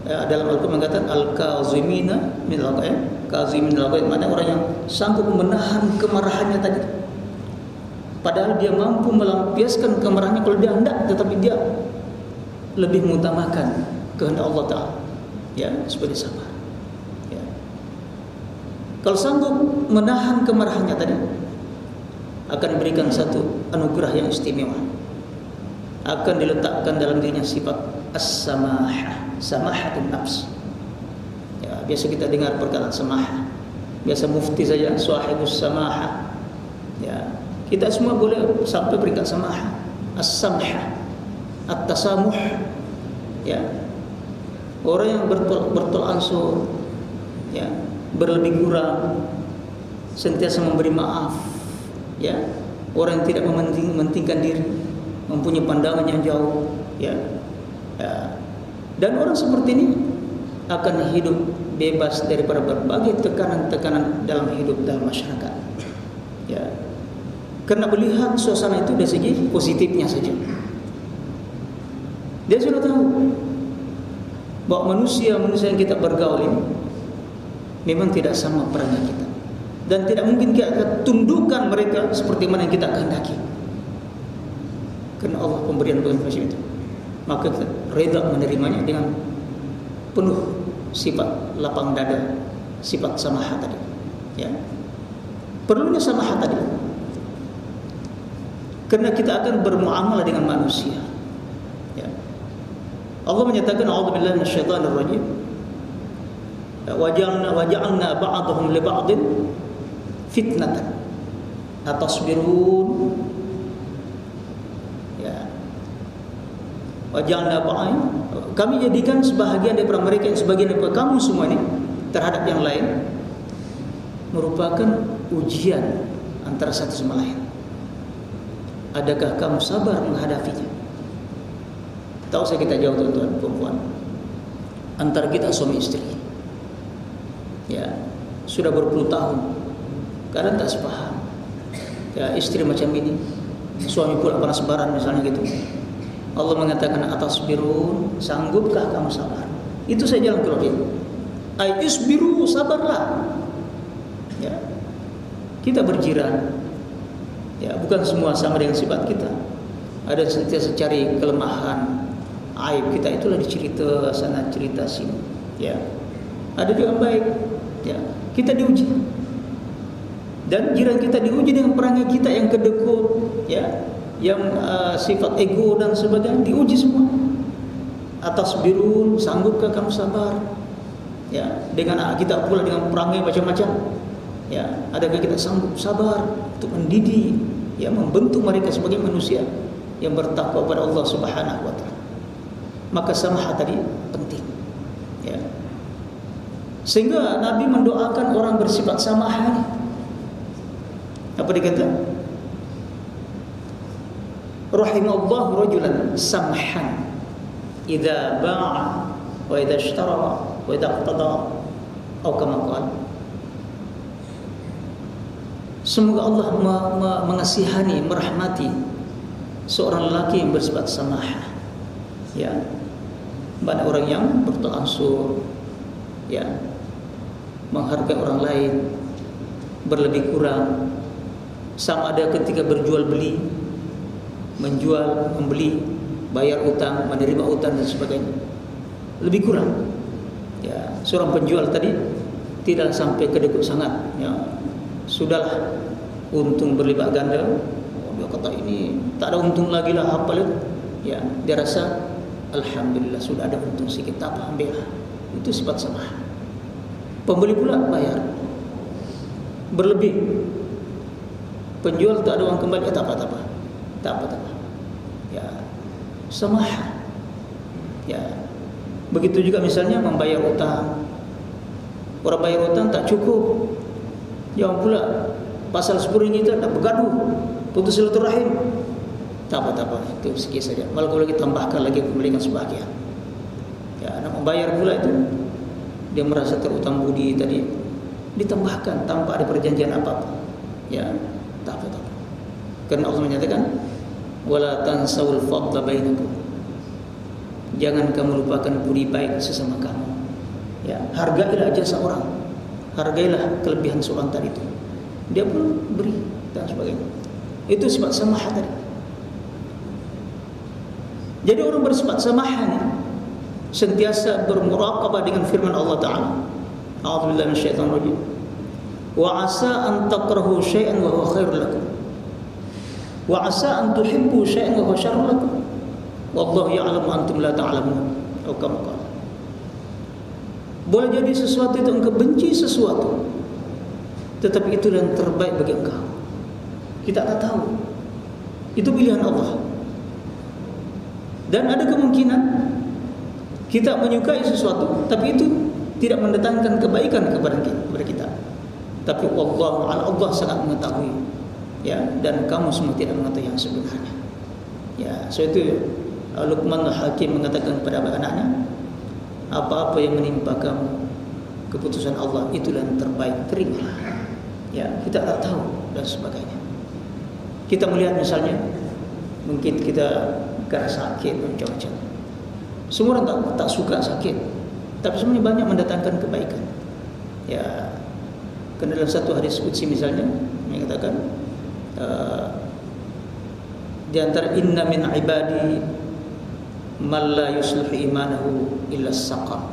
A: Dalam Al-Quran mengatakan al-kazimina min al-ghaib, kazimin al-ghaib, maknanya orang yang sanggup menahan kemarahannya tadi. Padahal dia mampu melampiaskan kemarahannya kalau dia hendak, tetapi dia lebih mengutamakan kehendak Allah Ta'ala, ya, supaya sabar. Ya. Kalau sanggup menahan kemarahannya tadi, akan diberikan satu anugerah yang istimewa. Akan diletakkan dalam dirinya sifat as-samahah, samahatun nafs. Ya, biasa kita dengar perkataan samahah. Biasa mufti saja sahibus samahah. Ya, kita semua boleh sampai peringkat samahah, as-samhah, at-tasamuh. Ya. Orang yang bertolak ansur, ya, berlebih kurang, sentiasa memberi maaf, ya. Orang yang tidak mementingkan diri, mempunyai pandangan yang jauh, ya. Ya. Dan orang seperti ini akan hidup bebas daripada berbagai tekanan-tekanan dalam hidup dalam masyarakat. Ya. Karena melihat suasana itu dari segi positifnya saja. Dia sudah tahu bahwa manusia yang kita bergaul ini memang tidak sama perannya kita, dan tidak mungkin kita akan tundukkan mereka seperti mana yang kita kehendaki. Karena Allah pemberian macam itu, maka kita reda menerimanya dengan penuh sifat lapang dada, sifat samahah tadi. Ya. Perlunya samahah tadi, karena kita akan bermuamalah dengan manusia. Ya. Allah menyatakan, "A'udzubillahi minasyaitonir rajim. Waja'alna ba'dahum li ba'din fitnatan atasbirun." Ya. Waja'alna kami jadikan sebahagian daripada mereka yang sebagian daripada kamu semua ini terhadap yang lain merupakan ujian antara satu sama lain. Adakah kamu sabar menghadapinya? Tak usah kita jauh tuan-tuan perempuan. Antara kita suami istri, ya sudah berpuluh tahun, kadang tak sepaham. Ya istri macam ini, suami pula panas baran misalnya gitu. Allah mengatakan atasbirun, sanggupkah kamu sabar? Itu saja jalan keluar. Ai isbiru, sabarlah. Ya. Kita berjiran. Ya, bukan semua sama dengan sifat kita. Ada sentiasa cari kelemahan, aib kita, itulah dicerita sana cerita sini. Ya. Ada juga yang baik. Ya, kita diuji. Dan jiran kita diuji dengan perangai kita yang kedekut, ya, yang sifat ego dan sebagainya, diuji semua. Atasbirun, sanggupkah kamu sabar? Ya, dengan kita pula dengan perangai macam-macam. Ya, adakah kita sanggup sabar untuk mendidik, ya, membentuk mereka sebagai manusia yang bertakwa kepada Allah Subhanahu wa taala. Maka samahah tadi penting. Ya. Sehingga Nabi mendoakan orang bersifat samahah. Apa dikata? Rahimallahu rajulan samhan idza ba'a wa idza ishtara wa idza iqtada atau kama qala. Semoga Allah mengasihani, merahmati seorang lelaki yang bersifat samahah. Ya. Banyak orang yang bertaassur, ya, menghargai orang lain, berlebih kurang, sama ada ketika berjual beli, menjual, membeli, bayar utang, menerima utang dan sebagainya, lebih kurang. Ya, seorang penjual tadi tidak sampai kedekut sangat. Ya, sudahlah, untung berlipat ganda. Dia kata ini tak ada untung lagi lah, apa lihat? Ya, dia rasa alhamdulillah sudah ada untung sikit, tak apa, ambillah. Itu sifat samah. Pembeli pula bayar berlebih. Penjual tak ada uang kembali, tak apa. Ya, samah. Ya, begitu juga misalnya membayar utang. Orang bayar utang tak cukup, jangan pula pasal 10 ini tak bergaduh, putus silaturahim. Tak apa, itu sikit saja. Malah kalau kita tambahkan lagi kembalikan sebahagian. Ya, nak membayar pula itu, dia merasa terutang budi tadi, ditambahkan tanpa ada perjanjian apa-apa. Ya, tak apa. Karena Allah menyatakan, wala tansawul fadla bainakum. Jangan kamu lupakan budi baik sesama kamu. Ya, hargailah jasa orang, hargailah kelebihan seorang tadi itu. Dia pun beri dan sebagainya. Itu sifat samahah tadi. Jadi orang bersifat samahah ni sentiasa bermuraqabah dengan firman Allah Taala. A'udzubillahi minasyaitonir rajim. Wa 'asa an takrahu syai'an wa huwa khairul lakum. Wa 'asa an tuhibbu syai'an wa huwa syarrul lakum. Wallahu ya'lamu antum la ta'lamun. Atau kama qala. Boleh jadi sesuatu itu engkau benci sesuatu, tetapi itu yang terbaik bagi engkau. Kita tak tahu. Itu pilihan Allah. Dan ada kemungkinan kita menyukai sesuatu, tapi itu tidak mendatangkan kebaikan kepada kita. Tapi Allah sangat mengetahui, ya, dan kamu semua tidak mengetahui yang sebenarnya. Ya, so itu Luqman Hakim mengatakan kepada anak-anaknya, apa-apa yang menimpa kamu, keputusan Allah itulah yang terbaik, terimalah. Ya, kita tak tahu dan sebagainya. Kita melihat misalnya, mungkin kita kena sakit macam-macam. Semua orang tak suka sakit, tapi sebenarnya banyak mendatangkan kebaikan. Ya, kerana dalam satu hadis qudsi misalnya mengatakan, di antara inna min ibadi man la yuslihu imanahu illa as-saqam.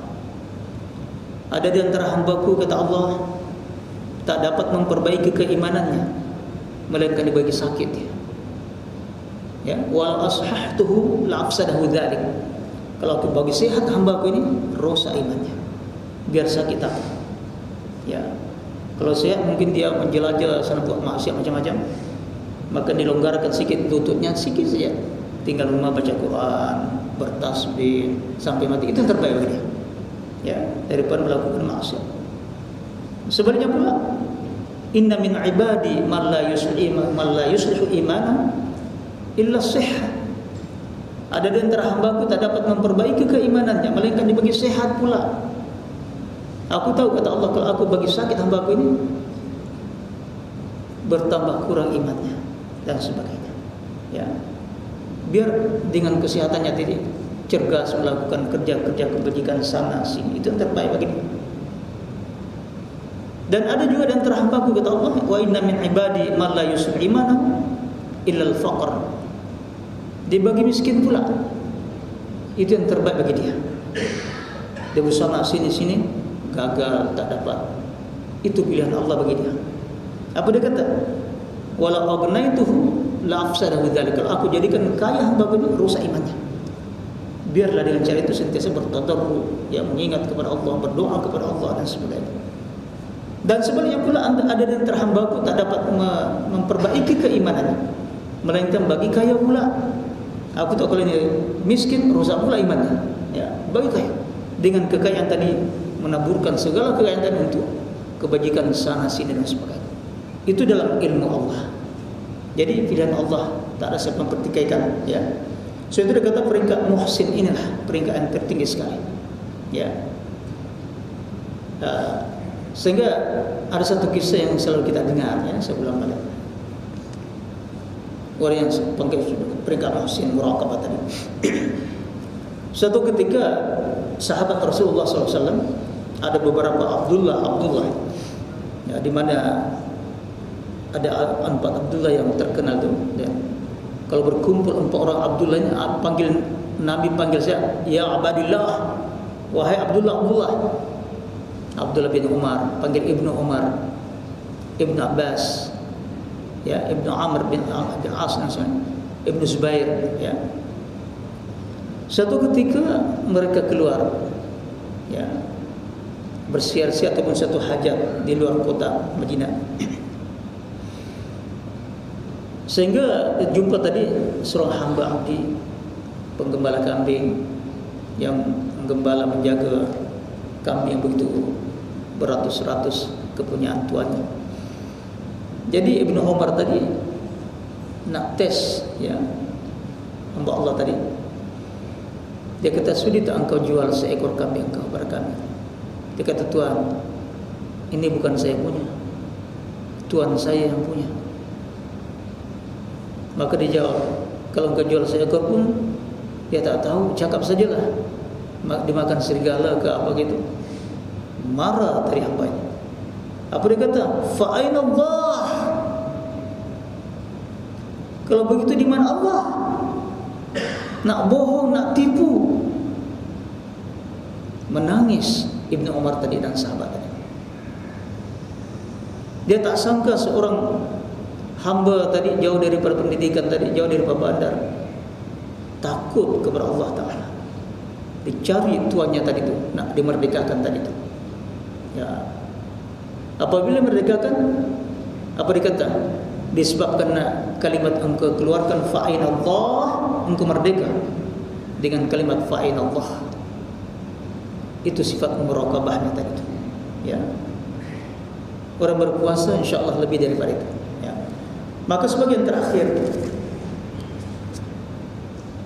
A: Ada di antara hambaku, kata Allah, tak dapat memperbaiki keimanannya, melainkan dibagi sakit ya. Ya, wal ashahtuhu la afsadahu dzalik. Kalau aku bagi sehat hamba aku ini, rosak imannya. Biar sakit apa? Ya. Kalau sehat mungkin dia menjelajah sana buat maksiat macam-macam, maka dilonggarkan sedikit lututnya, sedikit saja. Tinggal rumah baca Quran, bertasbih sampai mati, itu yang terbaik bagi dia. Ya, daripada melakukan maksiat. Sebaliknya pula, inna min ibadi man la yuslihu imanahu illa sihha. Ada di antara hambaku tak dapat memperbaiki keimanannya, melainkan dibagi sehat pula. Aku tahu, kata Allah, kalau aku bagi sakit hambaku ini, bertambah kurang imannya dan sebagainya. Ya, biar dengan kesehatannya tadi cergas melakukan kerja-kerja kebajikan sana sini, itu yang terbaik bagi dia. Dan ada juga di antara hambaku, kata Allah, wa inna min ibadi man la yuslihu imanahu illa al-faqr. Dibagi miskin pula, itu yang terbaik bagi dia. Dia bersama sini-sini gagal, tak dapat. Itu pilihan Allah bagi dia. Apa dia kata? Wala agnaituhu la afsadahu dzalik. Kalau aku jadikan kaya hamba ini, rusak imannya. Biarlah dengan cara itu sentiasa bertadarru, ya, mengingat kepada Allah, berdoa kepada Allah dan sebagainya. Dan sebaliknya pula ada di antara hambaku tak dapat memperbaiki keimanannya, melainkan bagi kaya pula. Aku tak, kalau ini miskin, rusak pula imannya. Ya, bagi kaya. Dengan kekayaan tadi, menaburkan segala kekayaan tadi untuk kebajikan sana sini dan sebagainya. Itu dalam ilmu Allah. Jadi pilihan Allah tak ada siapa mempertikaikan. Ya. So itu dia kata peringkat muhsin inilah peringkat yang tertinggi sekali. Ya. Sehingga ada satu kisah yang selalu kita dengar, ya, saya ulang balik. Orang yang panggil peringkat muhsin muraqabah tadi. Suatu ketika sahabat Rasulullah SAW, ada beberapa Abdullah, ya, di mana ada 4 Abdullah yang terkenal tu. Ya. Kalau berkumpul 4 orang Abdullah ini, Nabi panggil saya, ya Abadillah, wahai Abdullah. Abdullah bin Umar, panggil Ibnu Umar, Ibnu Abbas, ya, Ibnu Amr bin As, Ibnu Zubair, ya. Suatu ketika mereka keluar, ya, bersiar-siar ataupun satu hajat di luar kota Madinah. Sehingga jumpa tadi seorang hamba abdi, penggembala kambing, yang menggembala menjaga kambing yang begitu beratus-ratus kepunyaan tuannya. Jadi Ibnu Umar tadi nak tes, ya, hamba Allah tadi. Dia kata, sudi tak engkau jual seekor kambing engkau kepada kami? Dia kata, Tuan, ini bukan saya punya, Tuan saya yang punya. Maka dia jawab, kalau engkau jual seekor pun dia tak tahu, cakap sajalah, dimakan serigala ke apa gitu. Marah dari hambanya. Apa dia kata? Fa aina Allah? Kalau begitu di mana Allah? Nak bohong, nak tipu. Menangis Ibnu Umar tadi dan sahabat tadi. Dia tak sangka seorang hamba tadi jauh daripada pendidikan tadi, jauh daripada bandar, takut kepada Allah Ta'ala. Dicari tuannya tadi tu, nak dimerdekakan tadi tu. Ya. Apabila merdekakan, apa dikata? Disebabkan kalimat engkau keluarkan fa'in Allah, engkau merdeka dengan kalimat fa'in Allah. Itu sifat muraqabahnya tadi itu. Ya. Orang berpuasa insya-Allah lebih daripada itu. Ya. Maka sebagian terakhir,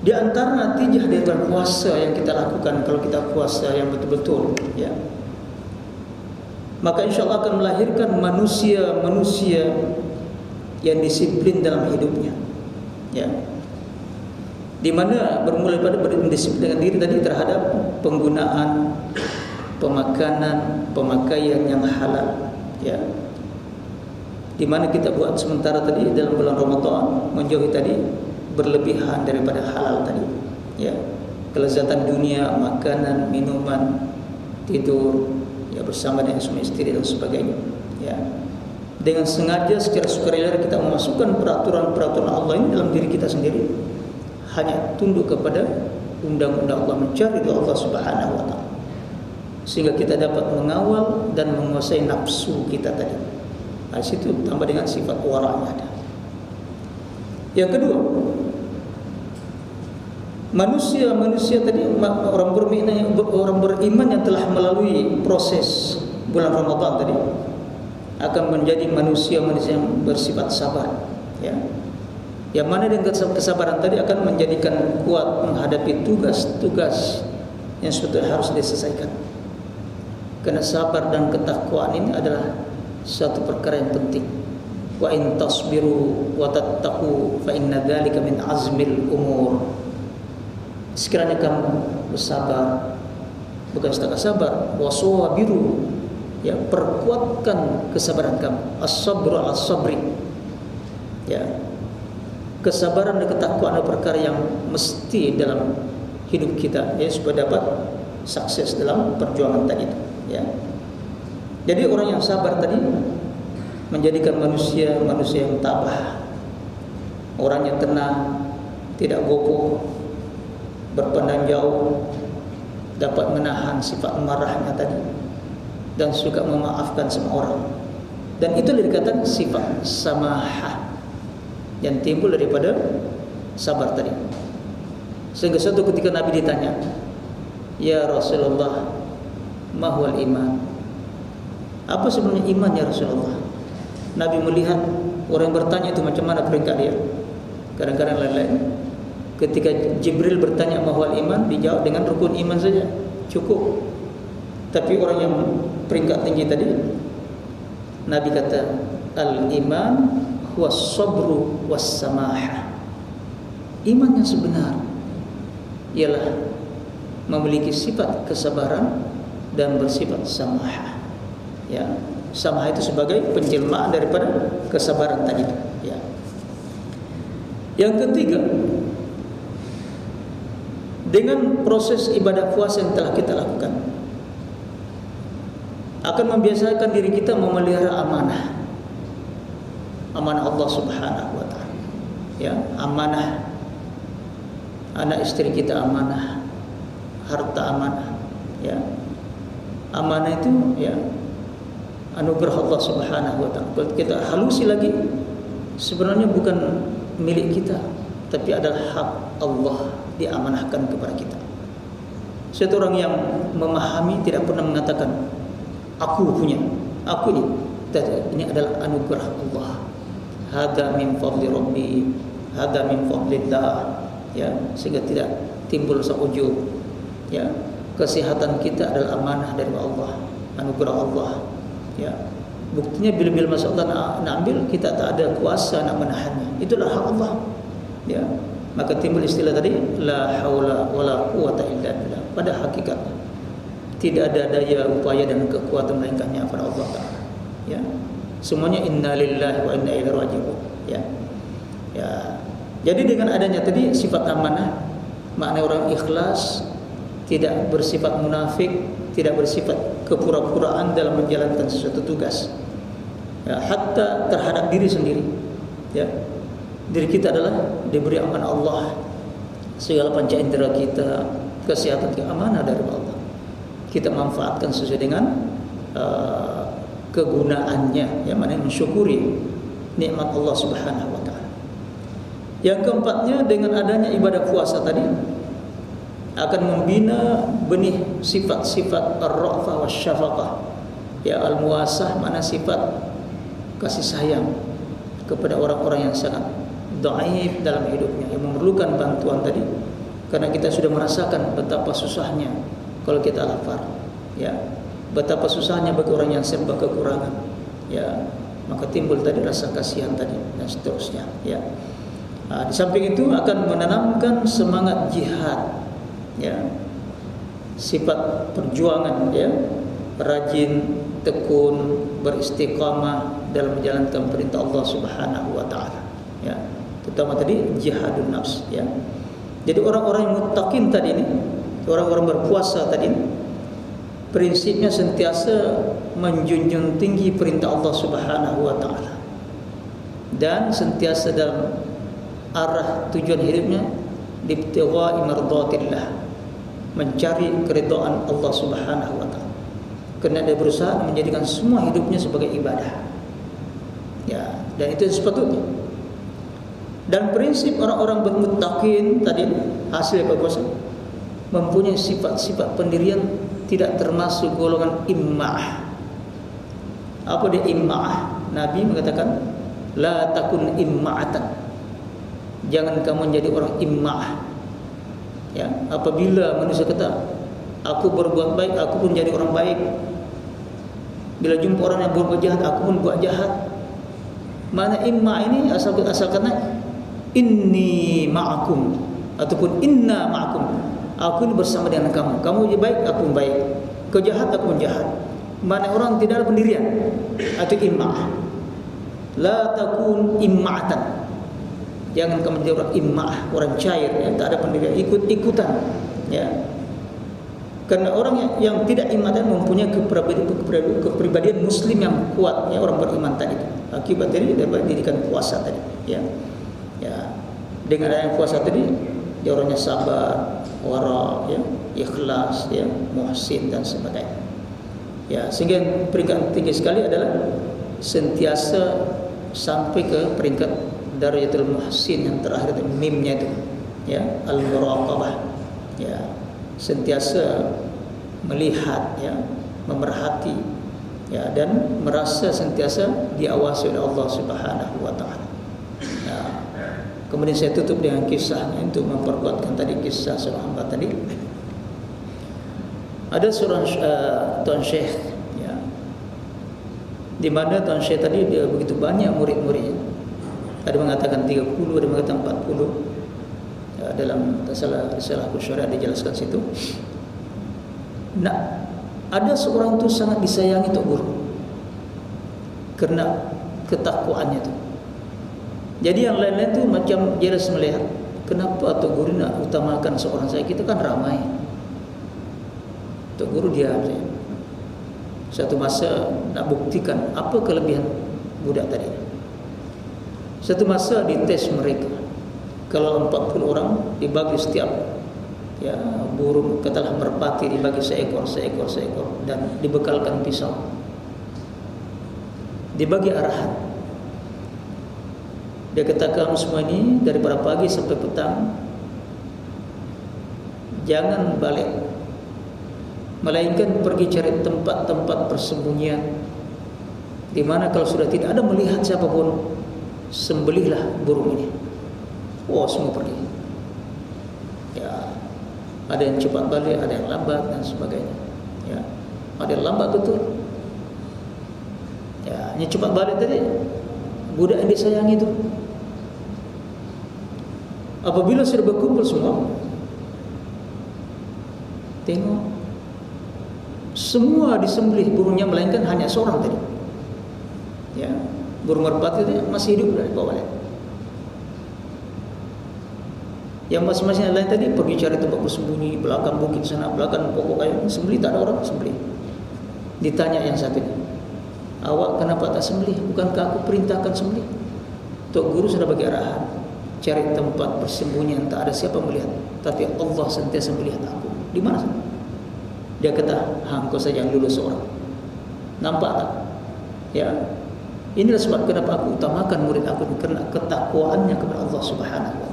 A: di antara natijah dari puasa yang kita lakukan, kalau kita puasa yang betul-betul, ya, maka insya-Allah akan melahirkan manusia yang disiplin dalam hidupnya, ya, di mana bermula pada berdisiplin dengan diri tadi terhadap penggunaan, pemakaian yang halal, ya, di mana kita buat sementara tadi dalam bulan Ramadan, menjauhi tadi berlebihan daripada halal tadi, ya, kelezatan dunia, makanan, minuman, tidur, ya, bersama dengan suami istri dan sebagainya, ya. dengan sengaja secara sukarela kita memasukkan peraturan-peraturan Allah ini dalam diri kita sendiri, hanya tunduk kepada undang-undang Allah, mencari ridha Allah Subhanahu wa taala, sehingga kita dapat mengawal dan menguasai nafsu kita tadi. Di situ tambah dengan sifat wara'nya ada. Yang kedua, manusia tadi orang beriman yang telah melalui proses bulan Ramadan tadi akan menjadi manusia yang bersifat sabar, ya. Yang mana dengan kesabaran tadi akan menjadikan kuat menghadapi tugas-tugas yang sebetulnya harus diselesaikan. Karena sabar dan ketakwaan ini adalah satu perkara yang penting. Wa in tasbiru wa tattaqu fa inna dzalika min azmil umur. Sekiranya kamu bersabar, bukan setakat sabar, wasabiru, ya, perkuatkan kesabaran kamu. As-sabru as-sabri, ya, kesabaran dan ketakwaan adalah perkara yang mesti dalam hidup kita, ya, supaya dapat sukses dalam perjuangan tadi, ya. Jadi orang yang sabar tadi menjadikan manusia yang tabah, orang yang tenang, tidak gopoh, berpandang jauh, dapat menahan sifat marahnya tadi, dan suka memaafkan semua orang. Dan itu dikatakan sifat samahah yang timbul daripada sabar tadi. Sehingga suatu ketika Nabi ditanya, "Ya Rasulullah, ma huwal iman?" Apa sebenarnya iman ya Rasulullah? Nabi melihat orang yang bertanya itu macam mana peringkat dia. Kadang-kadang lain-lain. Ketika Jibril bertanya ma huwal iman, dijawab dengan rukun iman saja, cukup. Tapi orang yang peringkat tinggi tadi, Nabi kata, al-iman huwas sabru was samahah. Iman yang sebenar ialah memiliki sifat kesabaran dan bersifat samahah. Ya, samahah itu sebagai penjelmaan daripada kesabaran tadi, ya. Yang ketiga, dengan proses ibadah puasa yang telah kita lakukan akan membiasakan diri kita memelihara amanah Allah Subhanahu wa taala, ya, amanah anak istri kita, amanah harta, amanah, ya. Amanah itu, ya, anugerah Allah Subhanahu wa taala. Kalau kita halusi lagi, sebenarnya bukan milik kita, tapi adalah hak Allah, diamanahkan kepada kita. Satu orang yang memahami tidak pernah mengatakan aku punya, aku ini adalah anugerah Allah. Hada min fadli Rabbi, hada min fadlillah, ya, sehingga tidak timbul rasa ujub, ya. Kesehatan kita adalah amanah dari Allah, anugerah Allah, ya. Buktinya bila masa Allah nak ambil, kita tak ada kuasa nak menahannya. Itulah hak Allah, ya. Maka timbul istilah tadi, la haula wala quwata illa billah. Pada hakikatnya tidak ada daya upaya dan kekuatan melainkan pada Allah Taala, ya. Semuanya inna lillahi wa inna ilaihi raji'un, ya. Ya. Jadi dengan adanya tadi sifat amanah, makna orang ikhlas, tidak bersifat munafik, tidak bersifat kepura-puraan dalam menjalankan sesuatu tugas, ya, hatta terhadap diri sendiri, ya. Diri kita adalah diberi amanah Allah, segala panca indera kita, kesehatan kita amanah dari Allah. Kita manfaatkan sesuai dengan kegunaannya, yang mana mensyukuri nikmat Allah Subhanahu wa taala. Yang keempatnya, dengan adanya ibadah puasa tadi akan membina benih sifat-sifat ar-ra'fah wasyafaqah, ya, al-muasah, mana sifat kasih sayang kepada orang-orang yang sangat dhaif dalam hidupnya, yang memerlukan bantuan tadi. Karena kita sudah merasakan betapa susahnya kalau kita lapar, ya, betapa susahnya bagi orang yang serba kekurangan, ya. Maka timbul tadi rasa kasihan tadi dan seterusnya, ya. Di samping itu akan menanamkan semangat jihad, ya, sifat perjuangan, ya, rajin, tekun, beristiqamah dalam menjalankan perintah Allah Subhanahu wa taala, ya. Terutama tadi jihadun nafs, ya. Jadi orang-orang yang muttaqin tadi ini, orang-orang berpuasa tadi ini, prinsipnya sentiasa menjunjung tinggi perintah Allah Subhanahu wa taala dan sentiasa dalam arah tujuan hidupnya ibtigha'i mardatillah, mencari keridhaan Allah Subhanahu wa taala. Karena dia berusaha menjadikan semua hidupnya sebagai ibadah. Ya, dan itu sepatutnya. Dan prinsip orang-orang bermuttaqin tadi hasil apa mempunyai sifat-sifat pendirian, tidak termasuk golongan imma'ah. Apa dia imma'ah? Nabi mengatakan la takun imma'atan. Jangan kamu menjadi orang imma'ah. Ya, apabila manusia kata aku berbuat baik, aku pun jadi orang baik. Bila jumpa orang yang berbuat jahat, aku pun buat jahat. Mana imma ini asal kata inni ma'akum ataupun inna ma'akum. Aku ini bersama dengan kamu. Kamu jadi baik, aku pun baik. Kau jahat, aku pun jahat. Mana orang tidak ada pendirian atau imma. La takun imma'atan. Jangan kamu jadi orang imma'ah, orang cair yang tak ada pendirian, ikut-ikutan. Ya. Karena orang yang tidak iman dan mempunyai kepribadian muslim yang kuat, ya, orang beriman tadi. Akibat dari didikan puasa tadi, ya. Ya. Dengan adanya puasa tadi, dia orangnya sabar, wara, ya, ikhlas, ya, muhsin dan sebagainya. Ya, sehingga peringkat tinggi sekali adalah sentiasa sampai ke peringkat darajatul muhsin yang terakhir itu mimnya itu, ya, al-muraqabah, ya, sentiasa melihat, ya, memerhati, ya, dan merasa sentiasa diawasi oleh Allah Subhanahu wa taala. Ya. Kemudian saya tutup dengan kisahnya untuk memperkuatkan tadi kisah seorang hamba tadi. Ada seorang Tuan Syekh, ya, di mana Tuan Syekh tadi dia begitu banyak murid-muridnya. Ada mengatakan 30, ada mengatakan 40. Ya, dalam risalah Syariah dijelaskan situ. Nah, ada seorang itu sangat disayangi Tok Guru karena ketakwaannya itu. Jadi yang lain-lain itu macam jelas melihat, kenapa Tok Guru nak utamakan seorang saya? Kita kan ramai. Tok Guru diam saja. Satu masa nak buktikan apa kelebihan budak tadi. Satu masa dites mereka. Kalau 40 orang dibagi setiap, ya, burung katalah merpati dibagi seekor dan dibekalkan pisau. Dibagi arahan. Dia katakan semua ini daripada pagi sampai petang jangan balik, melainkan pergi cari tempat-tempat persembunyian di mana kalau sudah tidak ada melihat siapapun, sembelihlah burung ini. Oh, semua pergi. Ya, ada yang cepat balik, ada yang lambat dan sebagainya. Ya, ada yang lambat betul. Ya, yang cepat balik tadi budak yang disayangi itu. Apabila sudah berkumpul semua, tengok semua disembelih burungnya, melainkan hanya seorang tadi. Ya, burung merpati itu masih hidup dari bawah. Yang masing-masing yang lain tadi pergi cari tempat bersembunyi, belakang bukit sana, belakang pokok kayu, sembelih tak ada orang, sembelih. Ditanya yang satu, awak kenapa tak sembelih? Bukankah aku perintahkan sembelih? Tok Guru sudah bagi arahan, cari tempat persembunyian, tak ada siapa melihat, tapi Allah sentiasa melihat aku. Di mana sana? Dia kata, engkau saja yang lulus seorang. Nampak tak? Ya, inilah sebab kenapa aku utamakan murid aku, karena ketakwaannya kepada Allah Subhanahu wa taala.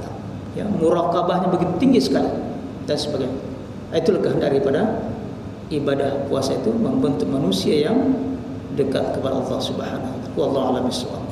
A: Ya, muraqabahnya begitu tinggi sekali dan sebagainya. Itulah kehendak daripada ibadah puasa itu, membentuk manusia yang dekat kepada Allah Subhanahu wa taala. Wallahu a'lam bishawab.